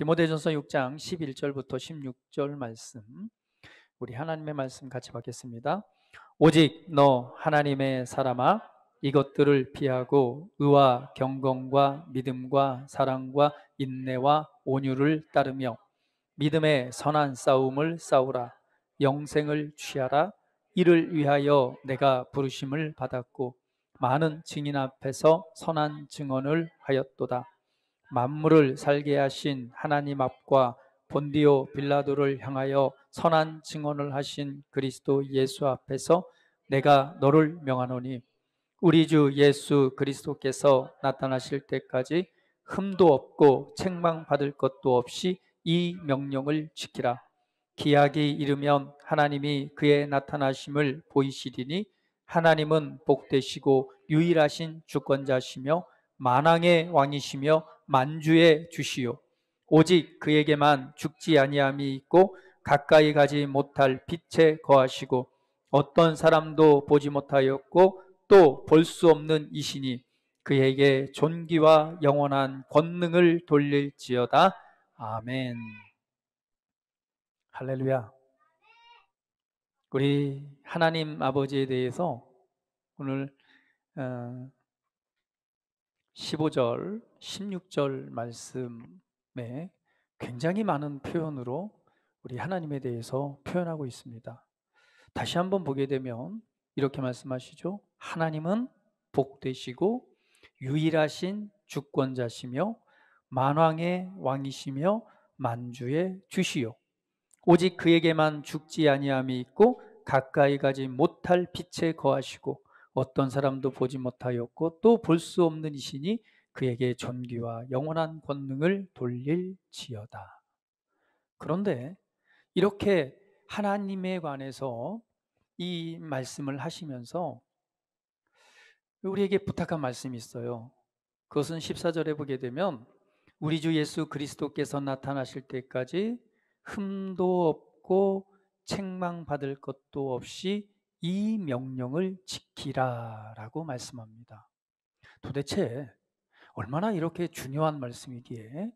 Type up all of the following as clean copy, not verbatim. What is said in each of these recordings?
디모데전서 6장 11절부터 16절 말씀, 우리 하나님의 말씀 같이 받겠습니다. 오직 너 하나님의 사람아, 이것들을 피하고 의와 경건과 믿음과 사랑과 인내와 온유를 따르며 믿음의 선한 싸움을 싸우라. 영생을 취하라. 이를 위하여 내가 부르심을 받았고 많은 증인 앞에서 선한 증언을 하였도다. 만물을 살게 하신 하나님 앞과 본디오 빌라도를 향하여 선한 증언을 하신 그리스도 예수 앞에서 내가 너를 명하노니, 우리 주 예수 그리스도께서 나타나실 때까지 흠도 없고 책망받을 것도 없이 이 명령을 지키라. 기약이 이르면 하나님이 그의 나타나심을 보이시리니, 하나님은 복되시고 유일하신 주권자시며 만왕의 왕이시며 만주의 주시요 오직 그에게만 죽지 아니함이 있고 가까이 가지 못할 빛에 거하시고 어떤 사람도 보지 못하였고 또 볼 수 없는 이시니 그에게 존귀와 영원한 권능을 돌릴지어다. 아멘. 할렐루야. 우리 하나님 아버지에 대해서 오늘 15절, 16절 말씀에 굉장히 많은 표현으로 우리 하나님에 대해서 표현하고 있습니다. 다시 한번 보게 되면 이렇게 말씀하시죠. 하나님은 복되시고 유일하신 주권자시며 만왕의 왕이시며 만주의 주시요 오직 그에게만 죽지 아니함이 있고 가까이 가지 못할 빛에 거하시고 어떤 사람도 보지 못하였고 또 볼 수 없는 이시니 그에게 존귀와 영원한 권능을 돌릴지어다. 그런데 이렇게 하나님에 관해서 이 말씀을 하시면서 우리에게 부탁한 말씀이 있어요. 그것은 14절에 보게 되면 우리 주 예수 그리스도께서 나타나실 때까지 흠도 없고 책망받을 것도 없이 이 명령을 지키라 라고 말씀합니다. 도대체 얼마나 이렇게 중요한 말씀이기에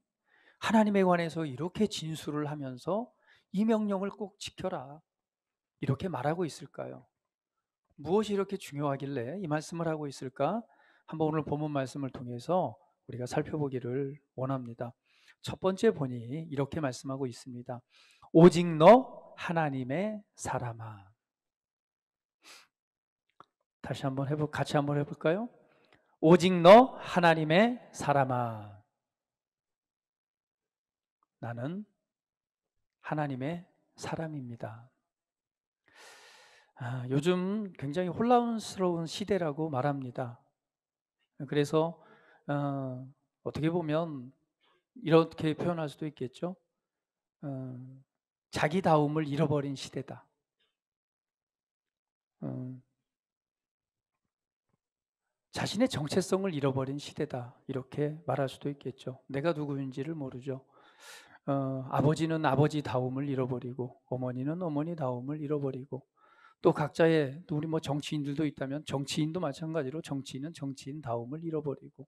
하나님에 관해서 이렇게 진술을 하면서 이 명령을 꼭 지켜라 이렇게 말하고 있을까요? 무엇이 이렇게 중요하길래 이 말씀을 하고 있을까? 한번 오늘 본문 말씀을 통해서 우리가 살펴보기를 원합니다. 첫 번째 보니 이렇게 말씀하고 있습니다. 오직 너 하나님의 사람아. 같이 한번 해볼까요? 오직 너 하나님의 사람아. 나는 하나님의 사람입니다. 요즘 굉장히 혼란스러운 시대라고 말합니다. 그래서 어떻게 보면 이렇게 표현할 수도 있겠죠. 자기다움을 잃어버린 시대다. 자신의 정체성을 잃어버린 시대다. 이렇게 말할 수도 있겠죠. 내가 누구인지를 모르죠. 아버지는 아버지다움을 잃어버리고 어머니는 어머니다움을 잃어버리고 또 각자의 또 우리 정치인들도 있다면 정치인도 마찬가지로 정치인은 정치인다움을 잃어버리고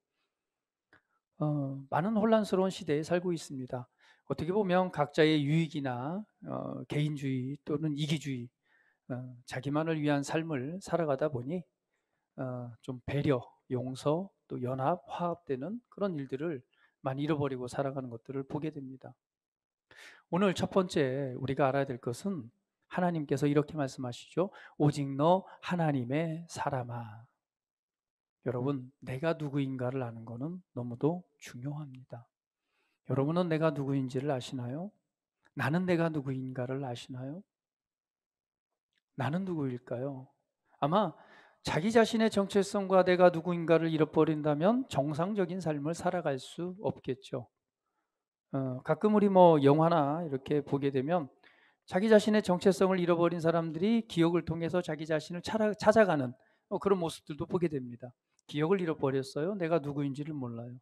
많은 혼란스러운 시대에 살고 있습니다. 어떻게 보면 각자의 유익이나 개인주의 또는 이기주의, 자기만을 위한 삶을 살아가다 보니 좀 배려, 용서, 또 연합, 화합되는 그런 일들을 많이 잃어버리고 살아가는 것들을 보게 됩니다. 오늘 첫 번째 우리가 알아야 될 것은 하나님께서 이렇게 말씀하시죠. 오직 너 하나님의 사람아. 여러분, 내가 누구인가를 아는 것은 너무도 중요합니다. 여러분은 내가 누구인지를 아시나요? 나는 내가 누구인가를 아시나요? 나는 누구일까요? 아마 자기 자신의 정체성과 내가 누구인가를 잃어버린다면 정상적인 삶을 살아갈 수 없겠죠. 가끔 우리 영화나 이렇게 보게 되면 자기 자신의 정체성을 잃어버린 사람들이 기억을 통해서 자기 자신을 찾아가는 그런 모습들도 보게 됩니다. 기억을 잃어버렸어요. 내가 누구인지를 몰라요.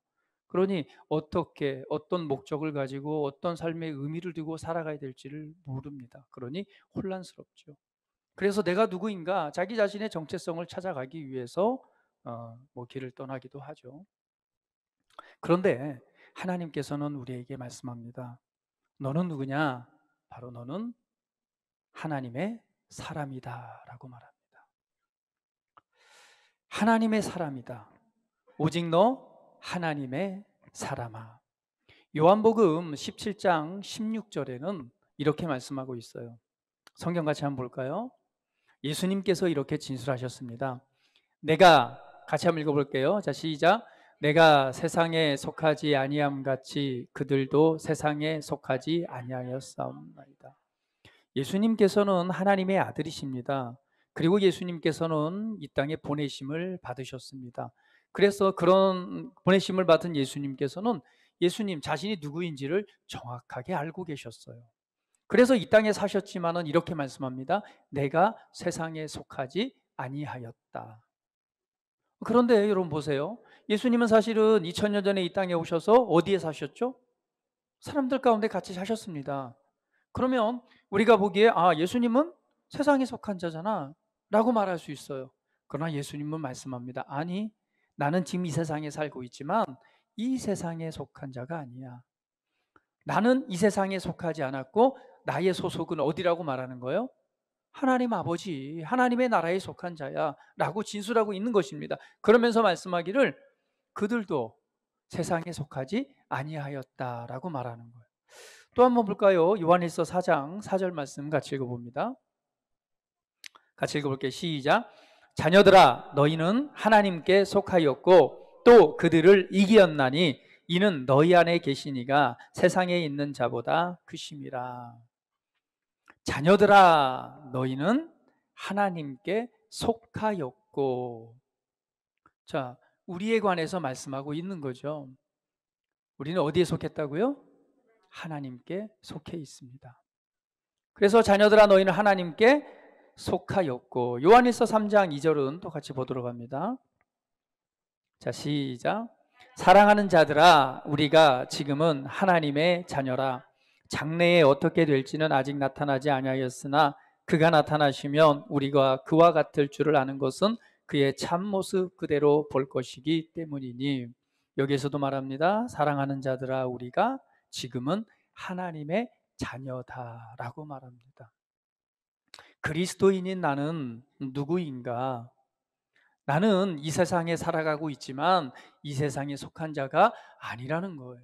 그러니 어떻게 어떤 목적을 가지고 어떤 삶의 의미를 두고 살아가야 될지를 모릅니다. 그러니 혼란스럽죠. 그래서 내가 누구인가 자기 자신의 정체성을 찾아가기 위해서 길을 떠나기도 하죠. 그런데 하나님께서는 우리에게 말씀합니다. 너는 누구냐? 바로 너는 하나님의 사람이다 라고 말합니다. 하나님의 사람이다. 오직 너 하나님의 사람아. 요한복음 17장 16절에는 이렇게 말씀하고 있어요. 성경 같이 한번 볼까요? 예수님께서 이렇게 진술하셨습니다. 내가 같이 한번 읽어볼게요. 자, 시작. 내가 세상에 속하지 아니함 같이 그들도 세상에 속하지 아니하였사옵나이다. 예수님께서는 하나님의 아들이십니다. 그리고 예수님께서는 이 땅에 보내심을 받으셨습니다. 그래서 그런 보내심을 받은 예수님께서는 예수님 자신이 누구인지를 정확하게 알고 계셨어요. 그래서 이 땅에 사셨지만은 이렇게 말씀합니다. 내가 세상에 속하지 아니하였다. 그런데 여러분 보세요. 예수님은 사실은 2000년 전에 이 땅에 오셔서 어디에 사셨죠? 사람들 가운데 같이 사셨습니다. 그러면 우리가 보기에 예수님은 세상에 속한 자잖아 라고 말할 수 있어요. 그러나 예수님은 말씀합니다. 아니, 나는 지금 이 세상에 살고 있지만 이 세상에 속한 자가 아니야. 나는 이 세상에 속하지 않았고 나의 소속은 어디라고 말하는 거예요? 하나님 아버지, 하나님의 나라에 속한 자야 라고 진술하고 있는 것입니다. 그러면서 말씀하기를 그들도 세상에 속하지 아니하였다라고 말하는 거예요. 또 한번 볼까요? 요한일서 4장 4절 말씀 같이 읽어봅니다. 같이 읽어볼게요. 시작. 자녀들아 너희는 하나님께 속하였고 또 그들을 이기었나니 이는 너희 안에 계시니가 세상에 있는 자보다 크심이라. 자녀들아 너희는 하나님께 속하였고. 자, 우리에 관해서 말씀하고 있는 거죠. 우리는 어디에 속했다고요? 하나님께 속해 있습니다. 그래서 자녀들아 너희는 하나님께 속하였고. 요한일서 3장 2절은 또 같이 보도록 합니다. 자, 시작. 사랑하는 자들아 우리가 지금은 하나님의 자녀라. 장래에 어떻게 될지는 아직 나타나지 아니하였으나 그가 나타나시면 우리가 그와 같을 줄을 아는 것은 그의 참모습 그대로 볼 것이기 때문이니. 여기에서도 말합니다. 사랑하는 자들아 우리가 지금은 하나님의 자녀다라고 말합니다. 그리스도인인 나는 누구인가? 나는 이 세상에 살아가고 있지만 이 세상에 속한 자가 아니라는 거예요.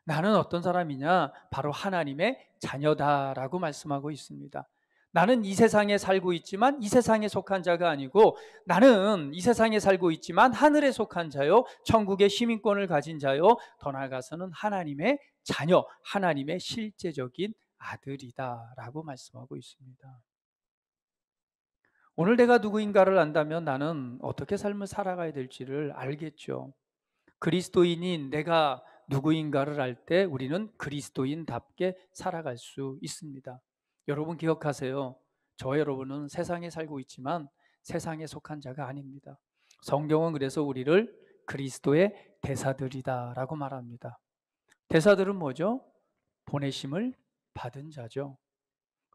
나는 어떤 사람이냐? 바로 하나님의 자녀다라고 말씀하고 있습니다. 나는 이 세상에 살고 있지만 이 세상에 속한 자가 아니고 나는 이 세상에 살고 있지만 하늘에 속한 자요, 천국의 시민권을 가진 자요, 더 나아가서는 하나님의 자녀, 하나님의 실제적인 아들이다라고 말씀하고 있습니다. 오늘 내가 누구인가를 안다면 나는 어떻게 삶을 살아가야 될지를 알겠죠. 그리스도인인 내가 누구인가를 알 때 우리는 그리스도인답게 살아갈 수 있습니다. 여러분 기억하세요. 저와 여러분은 세상에 살고 있지만 세상에 속한 자가 아닙니다. 성경은 그래서 우리를 그리스도의 대사들이다라고 말합니다. 대사들은 뭐죠? 보내심을 받은 자죠.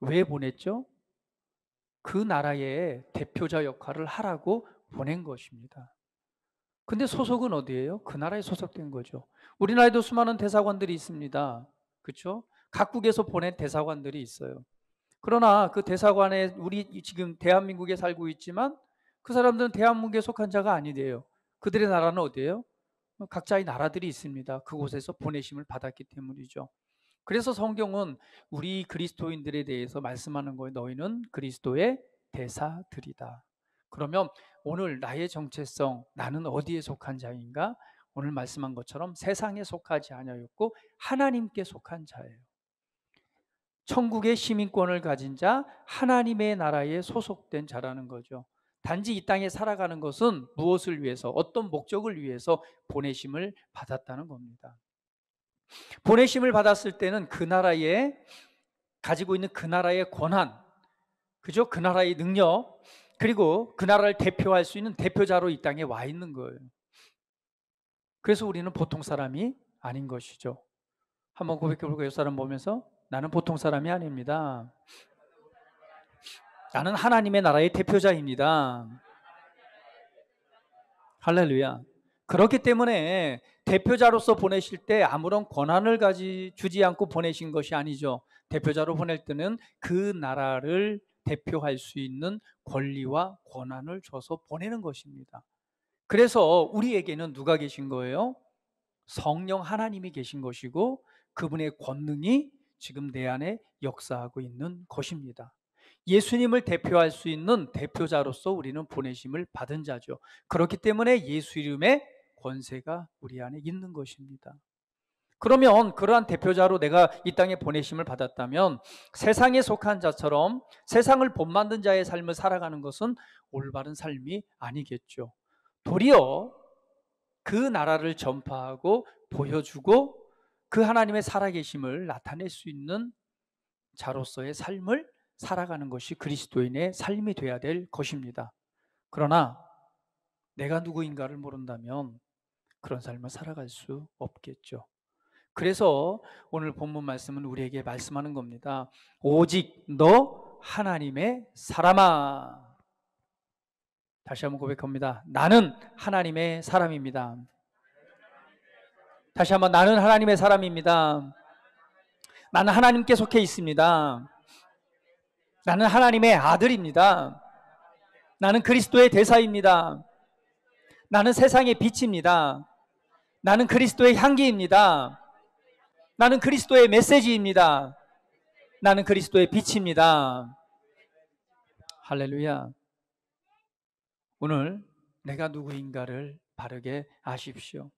왜 보냈죠? 그 나라의 대표자 역할을 하라고 보낸 것입니다. 근데 소속은 어디예요? 그 나라에 소속된 거죠. 우리나라에도 수많은 대사관들이 있습니다. 그렇죠? 각국에서 보낸 대사관들이 있어요. 그러나 그 대사관에 우리 지금 대한민국에 살고 있지만 그 사람들은 대한민국에 속한 자가 아니래요. 그들의 나라는 어디예요? 각자의 나라들이 있습니다. 그곳에서 보내심을 받았기 때문이죠. 그래서 성경은 우리 그리스도인들에 대해서 말씀하는 거예요. 너희는 그리스도의 대사들이다. 그러면 오늘 나의 정체성, 나는 어디에 속한 자인가? 오늘 말씀한 것처럼 세상에 속하지 아니하였고 하나님께 속한 자예요. 천국의 시민권을 가진 자, 하나님의 나라에 소속된 자라는 거죠. 단지 이 땅에 살아가는 것은 무엇을 위해서, 어떤 목적을 위해서 보내심을 받았다는 겁니다. 보내심을 받았을 때는 그 나라에 가지고 있는 그 나라의 권한, 그죠? 그 나라의 능력, 그리고 그 나라를 대표할 수 있는 대표자로 이 땅에 와 있는 거예요. 그래서 우리는 보통 사람이 아닌 것이죠. 한번 고백해볼까요? 옆 사람 보면서 나는 보통 사람이 아닙니다. 나는 하나님의 나라의 대표자입니다. 할렐루야. 그렇기 때문에 대표자로서 보내실 때 아무런 권한을 주지 않고 보내신 것이 아니죠. 대표자로 보낼 때는 그 나라를 대표할 수 있는 권리와 권한을 줘서 보내는 것입니다. 그래서 우리에게는 누가 계신 거예요? 성령 하나님이 계신 것이고 그분의 권능이 지금 내 안에 역사하고 있는 것입니다. 예수님을 대표할 수 있는 대표자로서 우리는 보내심을 받은 자죠. 그렇기 때문에 예수 이름의 권세가 우리 안에 있는 것입니다. 그러면 그러한 대표자로 내가 이 땅에 보내심을 받았다면 세상에 속한 자처럼 세상을 본받는 자의 삶을 살아가는 것은 올바른 삶이 아니겠죠. 도리어 그 나라를 전파하고 보여주고 그 하나님의 살아계심을 나타낼 수 있는 자로서의 삶을 살아가는 것이 그리스도인의 삶이 되어야 될 것입니다. 그러나 내가 누구인가를 모른다면 그런 삶을 살아갈 수 없겠죠. 그래서 오늘 본문 말씀은 우리에게 말씀하는 겁니다. 오직 너 하나님의 사람아. 다시 한번 고백합니다. 나는 하나님의 사람입니다. 다시 한번 나는 하나님의 사람입니다. 나는 하나님께 속해 있습니다. 나는 하나님의 아들입니다. 나는 그리스도의 대사입니다. 나는 세상의 빛입니다. 나는 그리스도의 향기입니다. 나는 그리스도의 메시지입니다. 나는 그리스도의 빛입니다. 할렐루야. 오늘 내가 누구인가를 바르게 아십시오.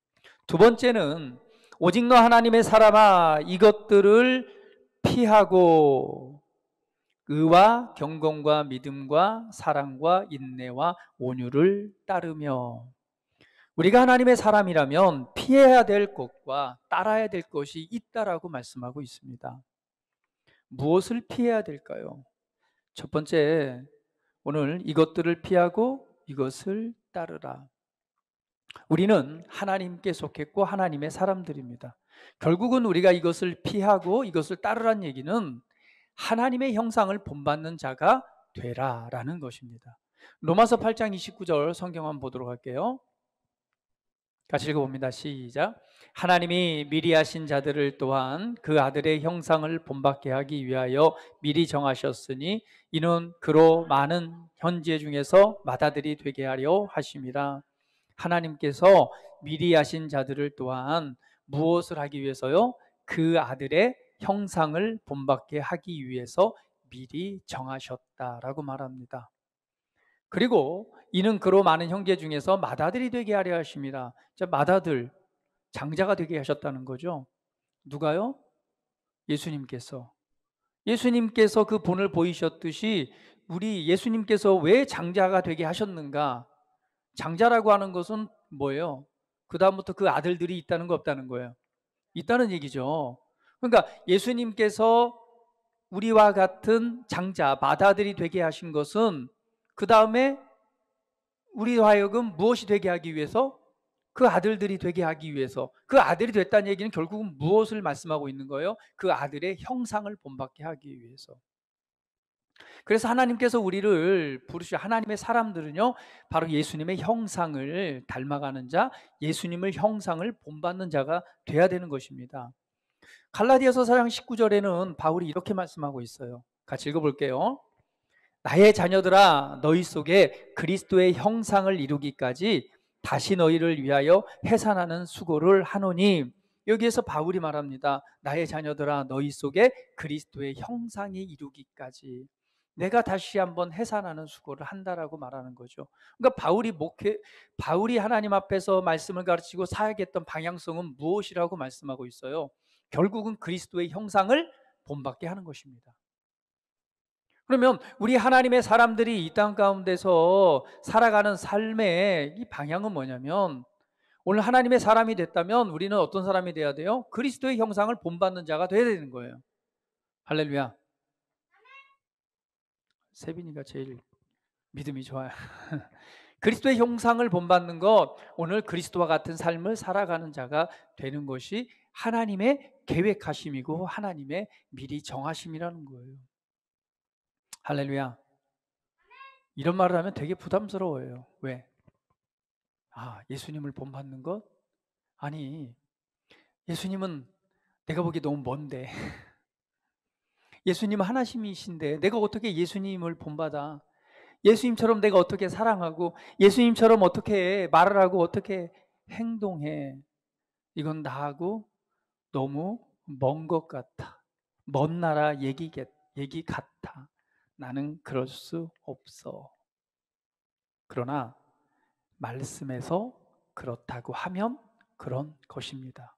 두 번째는 오직 너 하나님의 사람아 이것들을 피하고 의와 경건과 믿음과 사랑과 인내와 온유를 따르며. 우리가 하나님의 사람이라면 피해야 될 것과 따라야 될 것이 있다라고 말씀하고 있습니다. 무엇을 피해야 될까요? 첫 번째, 오늘 이것들을 피하고 이것을 따르라. 우리는 하나님께 속했고 하나님의 사람들입니다. 결국은 우리가 이것을 피하고 이것을 따르라는 얘기는 하나님의 형상을 본받는 자가 되라라는 것입니다. 로마서 8장 29절 성경 한번 보도록 할게요. 같이 읽어봅니다. 시작. 하나님이 미리 하신 자들을 또한 그 아들의 형상을 본받게 하기 위하여 미리 정하셨으니 이는 그로 많은 현재 중에서 맏아들이 되게 하려 하심이라. 하나님께서 미리 하신 자들을 또한 무엇을 하기 위해서요? 그 아들의 형상을 본받게 하기 위해서 미리 정하셨다라고 말합니다. 그리고 이는 그로 많은 형제 중에서 맏아들이 되게 하려 하심이라. 맏아들, 장자가 되게 하셨다는 거죠. 누가요? 예수님께서. 예수님께서 그 본을 보이셨듯이 우리 예수님께서 왜 장자가 되게 하셨는가? 장자라고 하는 것은 뭐예요? 그 다음부터 그 아들들이 있다는 거 없다는 거예요? 있다는 얘기죠. 그러니까 예수님께서 우리와 같은 장자, 맏아들이 되게 하신 것은 그 다음에 우리와 하여금 무엇이 되게 하기 위해서? 그 아들들이 되게 하기 위해서. 그 아들이 됐다는 얘기는 결국은 무엇을 말씀하고 있는 거예요? 그 아들의 형상을 본받게 하기 위해서. 그래서 하나님께서 우리를 부르시고 하나님의 사람들은요 바로 예수님의 형상을 닮아가는 자, 예수님의 형상을 본받는 자가 돼야 되는 것입니다. 갈라디아서 4장 19절에는 바울이 이렇게 말씀하고 있어요. 같이 읽어볼게요. 나의 자녀들아 너희 속에 그리스도의 형상을 이루기까지 다시 너희를 위하여 해산하는 수고를 하노니. 여기에서 바울이 말합니다. 나의 자녀들아 너희 속에 그리스도의 형상이 이루기까지 내가 다시 한번 해산하는 수고를 한다라고 말하는 거죠. 그러니까 바울이 하나님 앞에서 말씀을 가르치고 사역했던 방향성은 무엇이라고 말씀하고 있어요? 결국은 그리스도의 형상을 본받게 하는 것입니다. 그러면 우리 하나님의 사람들이 이 땅 가운데서 살아가는 삶의 이 방향은 뭐냐면 오늘 하나님의 사람이 됐다면 우리는 어떤 사람이 돼야 돼요? 그리스도의 형상을 본받는 자가 돼야 되는 거예요. 할렐루야. 세빈이가 제일 믿음이 좋아요. 그리스도의 형상을 본받는 것, 오늘 그리스도와 같은 삶을 살아가는 자가 되는 것이 하나님의 계획하심이고 하나님의 미리 정하심이라는 거예요. 할렐루야. 이런 말을 하면 되게 부담스러워요. 왜? 예수님을 본받는 것? 아니, 예수님은 내가 보기에 너무 먼데 예수님은 하나님이신데 내가 어떻게 예수님을 본받아? 예수님처럼 내가 어떻게 사랑하고 예수님처럼 어떻게 말을 하고 어떻게 행동해? 이건 나하고 너무 먼 것 같아. 먼 나라 얘기 같아. 나는 그럴 수 없어. 그러나 말씀에서 그렇다고 하면 그런 것입니다.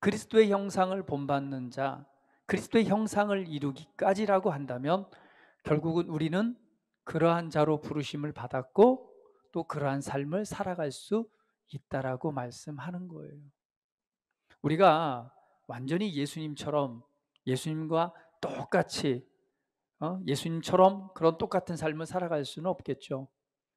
그리스도의 형상을 본받는 자, 그리스도의 형상을 이루기까지라고 한다면 결국은 우리는 그러한 자로 부르심을 받았고 또 그러한 삶을 살아갈 수 있다라고 말씀하는 거예요. 우리가 완전히 예수님과 똑같이 예수님처럼 그런 똑같은 삶을 살아갈 수는 없겠죠.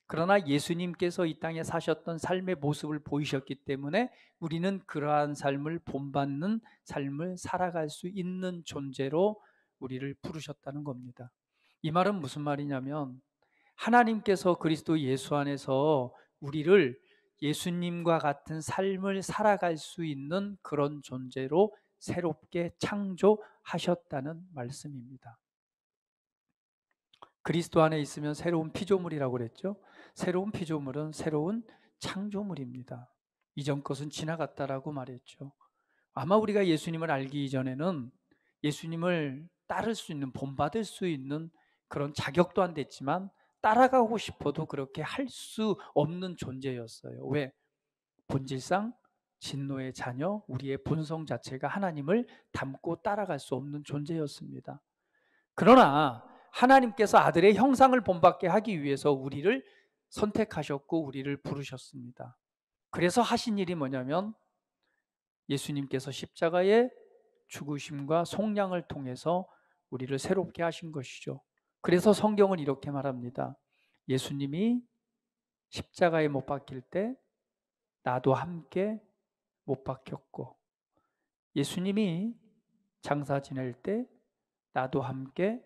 그러나 예수님께서 이 땅에 사셨던 삶의 모습을 보이셨기 때문에 우리는 그러한 삶을 본받는 삶을 살아갈 수 있는 존재로 우리를 부르셨다는 겁니다. 이 말은 무슨 말이냐면 하나님께서 그리스도 예수 안에서 우리를 예수님과 같은 삶을 살아갈 수 있는 그런 존재로 새롭게 창조하셨다는 말씀입니다. 그리스도 안에 있으면 새로운 피조물이라고 그랬죠. 새로운 피조물은 새로운 창조물입니다. 이전 것은 지나갔다라고 말했죠. 아마 우리가 예수님을 알기 이전에는 예수님을 따를 수 있는, 본받을 수 있는 그런 자격도 안 됐지만 따라가고 싶어도 그렇게 할 수 없는 존재였어요. 왜? 본질상 진노의 자녀, 우리의 본성 자체가 하나님을 닮고 따라갈 수 없는 존재였습니다. 그러나 하나님께서 아들의 형상을 본받게 하기 위해서 우리를 선택하셨고 우리를 부르셨습니다. 그래서 하신 일이 뭐냐면 예수님께서 십자가의 죽으심과 속량을 통해서 우리를 새롭게 하신 것이죠. 그래서 성경은 이렇게 말합니다. 예수님이 십자가에 못 박힐 때 나도 함께 못 박혔고, 예수님이 장사 지낼 때 나도 함께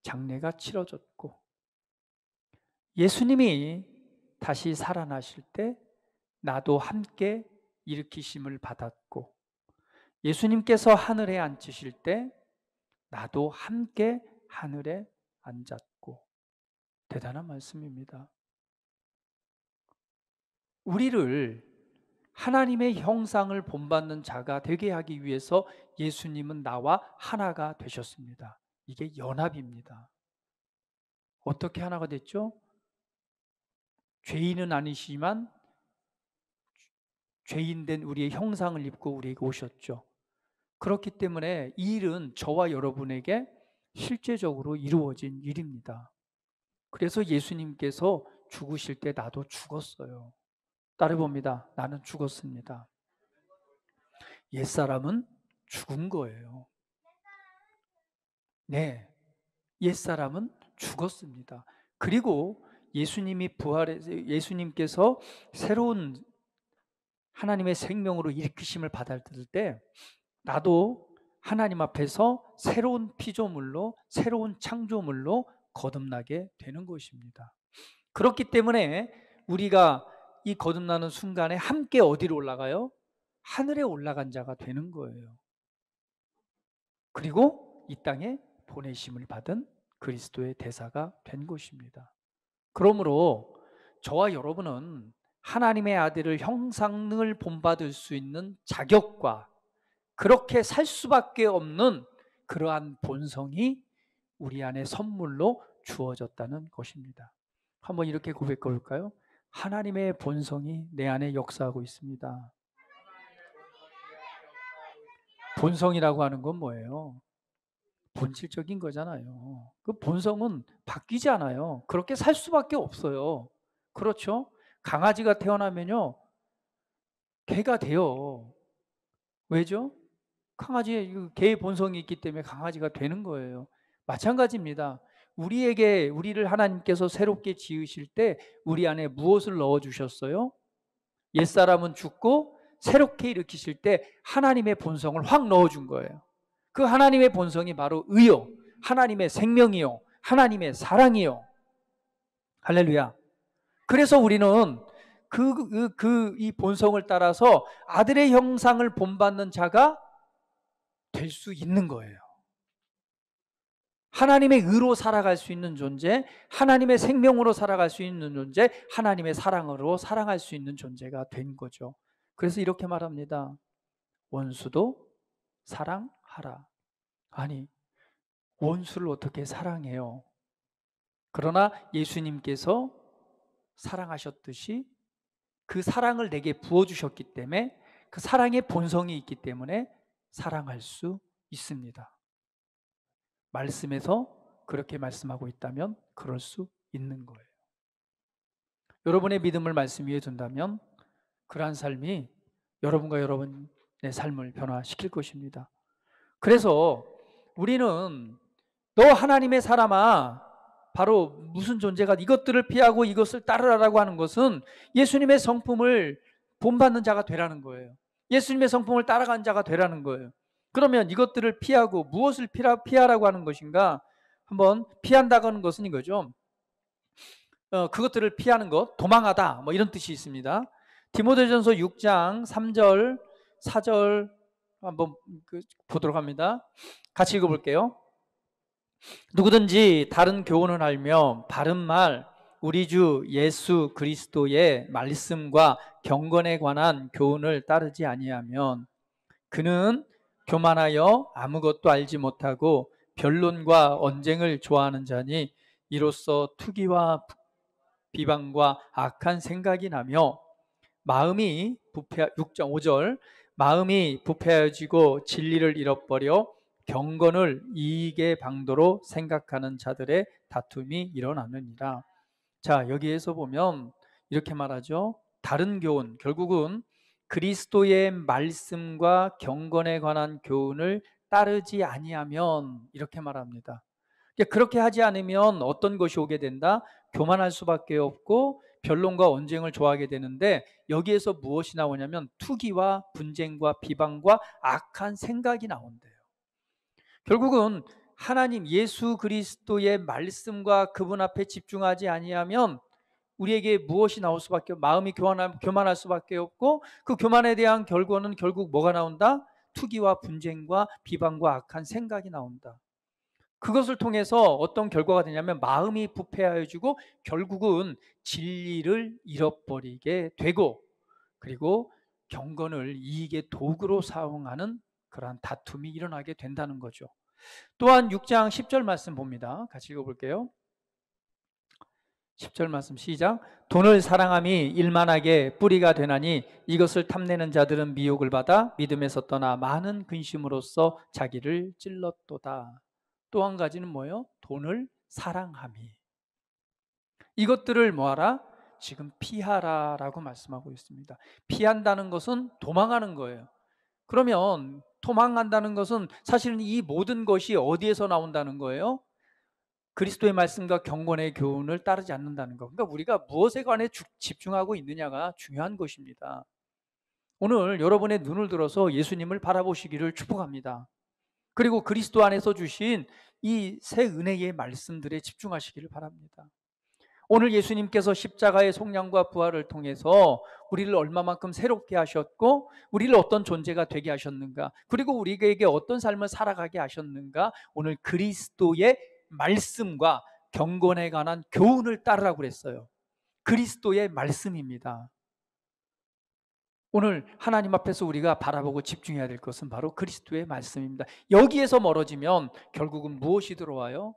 장례가 치러졌고, 예수님이 다시 살아나실 때 나도 함께 일으키심을 받았고, 예수님께서 하늘에 앉으실 때 나도 함께 하늘에 앉았고. 대단한 말씀입니다. 우리를 하나님의 형상을 본받는 자가 되게 하기 위해서 예수님은 나와 하나가 되셨습니다. 이게 연합입니다. 어떻게 하나가 됐죠? 죄인은 아니시지만 죄인된 우리의 형상을 입고 우리에게 오셨죠. 그렇기 때문에 이 일은 저와 여러분에게 실제적으로 이루어진 일입니다. 그래서 예수님께서 죽으실 때 나도 죽었어요. 따라봅니다. 나는 죽었습니다. 옛사람은 죽은 거예요. 네, 옛사람은 죽었습니다. 그리고 예수님께서 새로운 하나님의 생명으로 일으키심을 받았을 때 나도 하나님 앞에서 새로운 피조물로, 새로운 창조물로 거듭나게 되는 것입니다. 그렇기 때문에 우리가 이 거듭나는 순간에 함께 어디로 올라가요? 하늘에 올라간 자가 되는 거예요. 그리고 이 땅에 보내심을 받은 그리스도의 대사가 된 것입니다. 그러므로 저와 여러분은 하나님의 아들을 형상을 본받을 수 있는 자격과 그렇게 살 수밖에 없는 그러한 본성이 우리 안에 선물로 주어졌다는 것입니다. 한번 이렇게 고백해 볼까요? 하나님의 본성이 내 안에 역사하고 있습니다. 본성이라고 하는 건 뭐예요? 본질적인 거잖아요. 그 본성은 바뀌지 않아요. 그렇게 살 수밖에 없어요. 그렇죠? 강아지가 태어나면요, 개가 돼요. 왜죠? 강아지의 개의 본성이 있기 때문에 강아지가 되는 거예요. 마찬가지입니다. 우리를 하나님께서 새롭게 지으실 때 우리 안에 무엇을 넣어주셨어요? 옛사람은 죽고 새롭게 일으키실 때 하나님의 본성을 확 넣어준 거예요. 그 하나님의 본성이 바로 의요, 하나님의 생명이요, 하나님의 사랑이요. 할렐루야. 그래서 우리는 이 본성을 따라서 아들의 형상을 본받는 자가 될 수 있는 거예요. 하나님의 의로 살아갈 수 있는 존재, 하나님의 생명으로 살아갈 수 있는 존재, 하나님의 사랑으로 살아갈 수 있는 존재가 된 거죠. 그래서 이렇게 말합니다. 원수도 사랑하라. 아니, 원수를 어떻게 사랑해요? 그러나 예수님께서 사랑하셨듯이 그 사랑을 내게 부어주셨기 때문에, 그 사랑의 본성이 있기 때문에 사랑할 수 있습니다. 말씀에서 그렇게 말씀하고 있다면 그럴 수 있는 거예요. 여러분의 믿음을 말씀 위에 둔다면 그러한 삶이 여러분과 여러분의 삶을 변화시킬 것입니다. 그래서 우리는 너 하나님의 사람아, 바로 무슨 존재가 이것들을 피하고 이것을 따르라라고 하는 것은 예수님의 성품을 본받는 자가 되라는 거예요. 예수님의 성품을 따라가는 자가 되라는 거예요. 그러면 이것들을 피하고 무엇을 피하라고 하는 것인가? 한번 피한다고 하는 것은 이거죠. 그것들을 피하는 것, 도망하다, 뭐 이런 뜻이 있습니다. 디모데전서 6장 3절, 4절 한번 보도록 합니다. 같이 읽어볼게요. 누구든지 다른 교훈을 알며 바른 말, 우리 주 예수 그리스도의 말씀과 경건에 관한 교훈을 따르지 아니하면 그는 교만하여 아무것도 알지 못하고 변론과 언쟁을 좋아하는 자니 이로써 투기와 비방과 악한 생각이 나며 마음이 6.5절 마음이 부패해지고 진리를 잃어버려 경건을 이익의 방도로 생각하는 자들의 다툼이 일어나느니라. 자, 여기에서 보면 이렇게 말하죠. 다른 교훈, 결국은 그리스도의 말씀과 경건에 관한 교훈을 따르지 아니하면 이렇게 말합니다. 그렇게 하지 않으면 어떤 것이 오게 된다? 교만할 수밖에 없고 변론과 언쟁을 좋아하게 되는데, 여기에서 무엇이 나오냐면 투기와 분쟁과 비방과 악한 생각이 나온대요. 결국은 하나님 예수 그리스도의 말씀과 그분 앞에 집중하지 아니하면 우리에게 무엇이 나올 수밖에 없고 마음이 교만할 수밖에 없고, 그 교만에 대한 결과는 결국 뭐가 나온다? 투기와 분쟁과 비방과 악한 생각이 나온다. 그것을 통해서 어떤 결과가 되냐면 마음이 부패하여지고 결국은 진리를 잃어버리게 되고, 그리고 경건을 이익의 도구로 사용하는 그러한 다툼이 일어나게 된다는 거죠. 또한 6장 10절 말씀 봅니다. 같이 읽어볼게요. 10절 말씀 시작. 돈을 사랑함이 일만하게 뿌리가 되나니 이것을 탐내는 자들은 미혹을 받아 믿음에서 떠나 많은 근심으로써 자기를 찔렀도다. 또 한 가지는 뭐예요? 돈을 사랑함이. 이것들을 뭐하라? 지금 피하라라고 말씀하고 있습니다. 피한다는 것은 도망하는 거예요. 그러면 도망한다는 것은 사실은 이 모든 것이 어디에서 나온다는 거예요? 그리스도의 말씀과 경건의 교훈을 따르지 않는다는 것. 그러니까 우리가 무엇에 관해 집중하고 있느냐가 중요한 것입니다. 오늘 여러분의 눈을 들어서 예수님을 바라보시기를 축복합니다. 그리고 그리스도 안에서 주신 이 새 은혜의 말씀들에 집중하시기를 바랍니다. 오늘 예수님께서 십자가의 속량과 부활을 통해서 우리를 얼마만큼 새롭게 하셨고 우리를 어떤 존재가 되게 하셨는가, 그리고 우리에게 어떤 삶을 살아가게 하셨는가, 오늘 그리스도의 말씀과 경건에 관한 교훈을 따르라고 그랬어요. 그리스도의 말씀입니다. 오늘 하나님 앞에서 우리가 바라보고 집중해야 될 것은 바로 그리스도의 말씀입니다. 여기에서 멀어지면 결국은 무엇이 들어와요?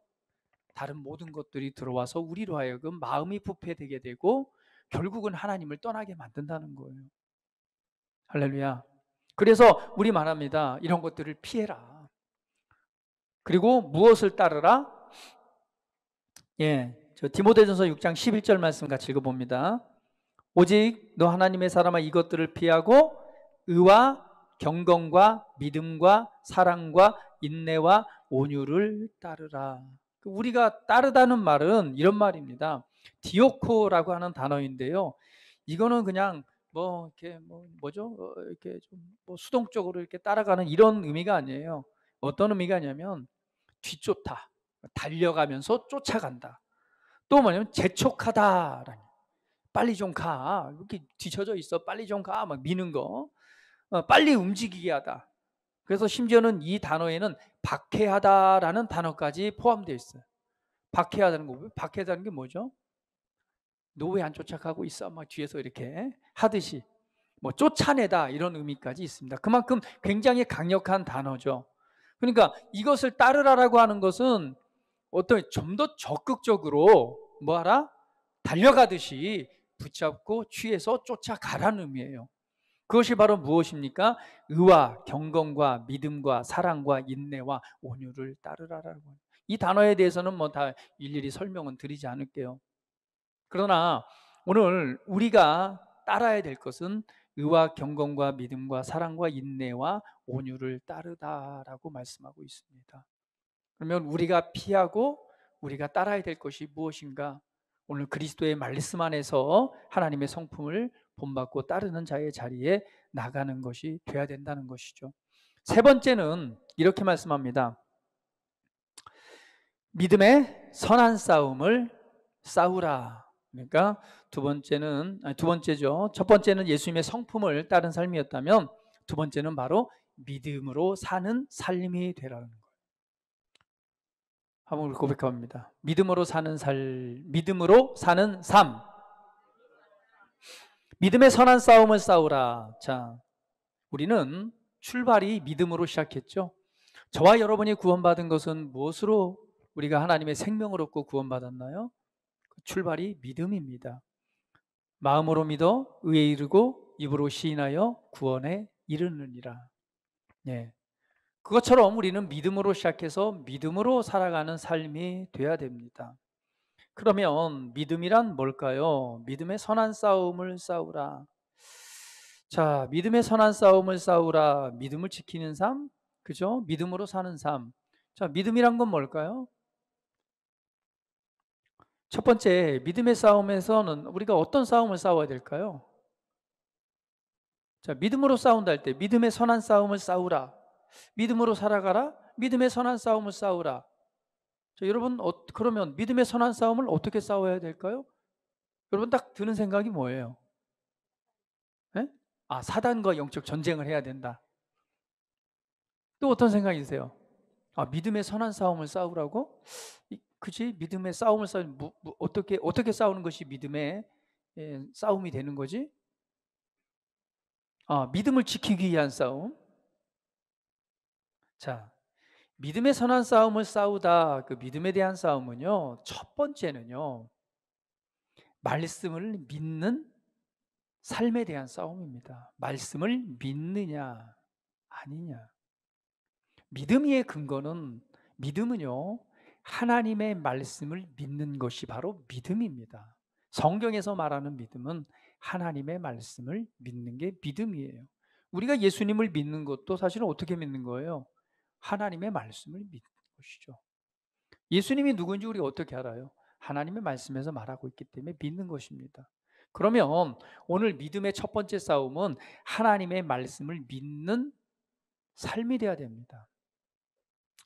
다른 모든 것들이 들어와서 우리로 하여금 마음이 부패되게 되고 결국은 하나님을 떠나게 만든다는 거예요. 할렐루야. 그래서 우리 말합니다. 이런 것들을 피해라. 그리고 무엇을 따르라? 저 디모데전서 6장 11절 말씀 같이 읽어봅니다. 오직 너 하나님의 사람아 이것들을 피하고 의와 경건과 믿음과 사랑과 인내와 온유를 따르라. 우리가 따르다는 말은 이런 말입니다. 디오코라고 하는 단어인데요. 이거는 그냥 이렇게 좀 수동적으로 이렇게 따라가는 이런 의미가 아니에요. 어떤 의미가 아니냐면 뒤쫓다, 달려가면서 쫓아간다. 또 뭐냐면 재촉하다라는, 빨리 좀 가. 이렇게 뒤쳐져 있어. 빨리 좀 가. 막 미는 거. 빨리 움직이게 하다. 그래서 심지어는 이 단어에는 박해하다라는 단어까지 포함되어 있어요. 박해하다는 거, 박해하다는 게 뭐죠? 너 왜 안 쫓아가고 있어? 막 뒤에서 이렇게 하듯이 뭐 쫓아내다 이런 의미까지 있습니다. 그만큼 굉장히 강력한 단어죠. 그러니까 이것을 따르라라고 하는 것은 어떤 좀 더 적극적으로 뭐하라? 달려가듯이 붙잡고 취해서 쫓아가라는 의미예요. 그것이 바로 무엇입니까? 의와 경건과 믿음과 사랑과 인내와 온유를 따르라라고. 이 단어에 대해서는 뭐 다 일일이 설명은 드리지 않을게요. 그러나 오늘 우리가 따라야 될 것은 의와 경건과 믿음과 사랑과 인내와 온유를 따르다라고 말씀하고 있습니다. 그러면 우리가 피하고 우리가 따라야 될 것이 무엇인가? 오늘 그리스도의 말씀 안에서 하나님의 성품을 본받고 따르는 자의 자리에 나가는 것이 돼야 된다는 것이죠. 세 번째는 이렇게 말씀합니다. 믿음의 선한 싸움을 싸우라. 그러니까 두 번째죠. 첫 번째는 예수님의 성품을 따른 삶이었다면 두 번째는 바로 믿음으로 사는 삶이 되라는 거예요. 한번 고백합니다. 믿음으로 사는 믿음으로 사는 삶. 믿음의 선한 싸움을 싸우라. 자, 우리는 출발이 믿음으로 시작했죠. 저와 여러분이 구원받은 것은 무엇으로 우리가 하나님의 생명을 얻고 구원받았나요? 출발이 믿음입니다. 마음으로 믿어 의에 이르고 입으로 시인하여 구원에 이르느니라. 예. 그것처럼 우리는 믿음으로 시작해서 믿음으로 살아가는 삶이 돼야 됩니다. 그러면 믿음이란 뭘까요? 믿음의 선한 싸움을 싸우라. 자, 믿음의 선한 싸움을 싸우라. 믿음을 지키는 삶, 그죠? 믿음으로 사는 삶. 자, 믿음이란 건 뭘까요? 첫 번째, 믿음의 싸움에서는 우리가 어떤 싸움을 싸워야 될까요? 자, 믿음으로 싸운다 할 때 믿음의 선한 싸움을 싸우라. 믿음으로 살아가라. 믿음의 선한 싸움을 싸우라. 자, 여러분, 그러면 믿음의 선한 싸움을 어떻게 싸워야 될까요? 여러분 딱 드는 생각이 뭐예요? 예? 아, 사단과 영적 전쟁을 해야 된다. 또 어떤 생각이세요? 아, 믿음의 선한 싸움을 싸우라고? 그치? 믿음의 싸움을 어떻게 싸우는 것이 믿음의 싸움이 되는 거지? 아, 믿음을 지키기 위한 싸움. 자, 믿음의 선한 싸움을 싸우다. 그 믿음에 대한 싸움은요, 첫 번째는요, 말씀을 믿는 삶에 대한 싸움입니다. 말씀을 믿느냐, 아니냐. 믿음은요, 하나님의 말씀을 믿는 것이 바로 믿음입니다. 성경에서 말하는 믿음은 하나님의 말씀을 믿는 게 믿음이에요. 우리가 예수님을 믿는 것도 사실은 어떻게 믿는 거예요? 하나님의 말씀을 믿는 것이죠. 예수님이 누군지 우리가 어떻게 알아요? 하나님의 말씀에서 말하고 있기 때문에 믿는 것입니다. 그러면 오늘 믿음의 첫 번째 싸움은 하나님의 말씀을 믿는 삶이 되어야 됩니다.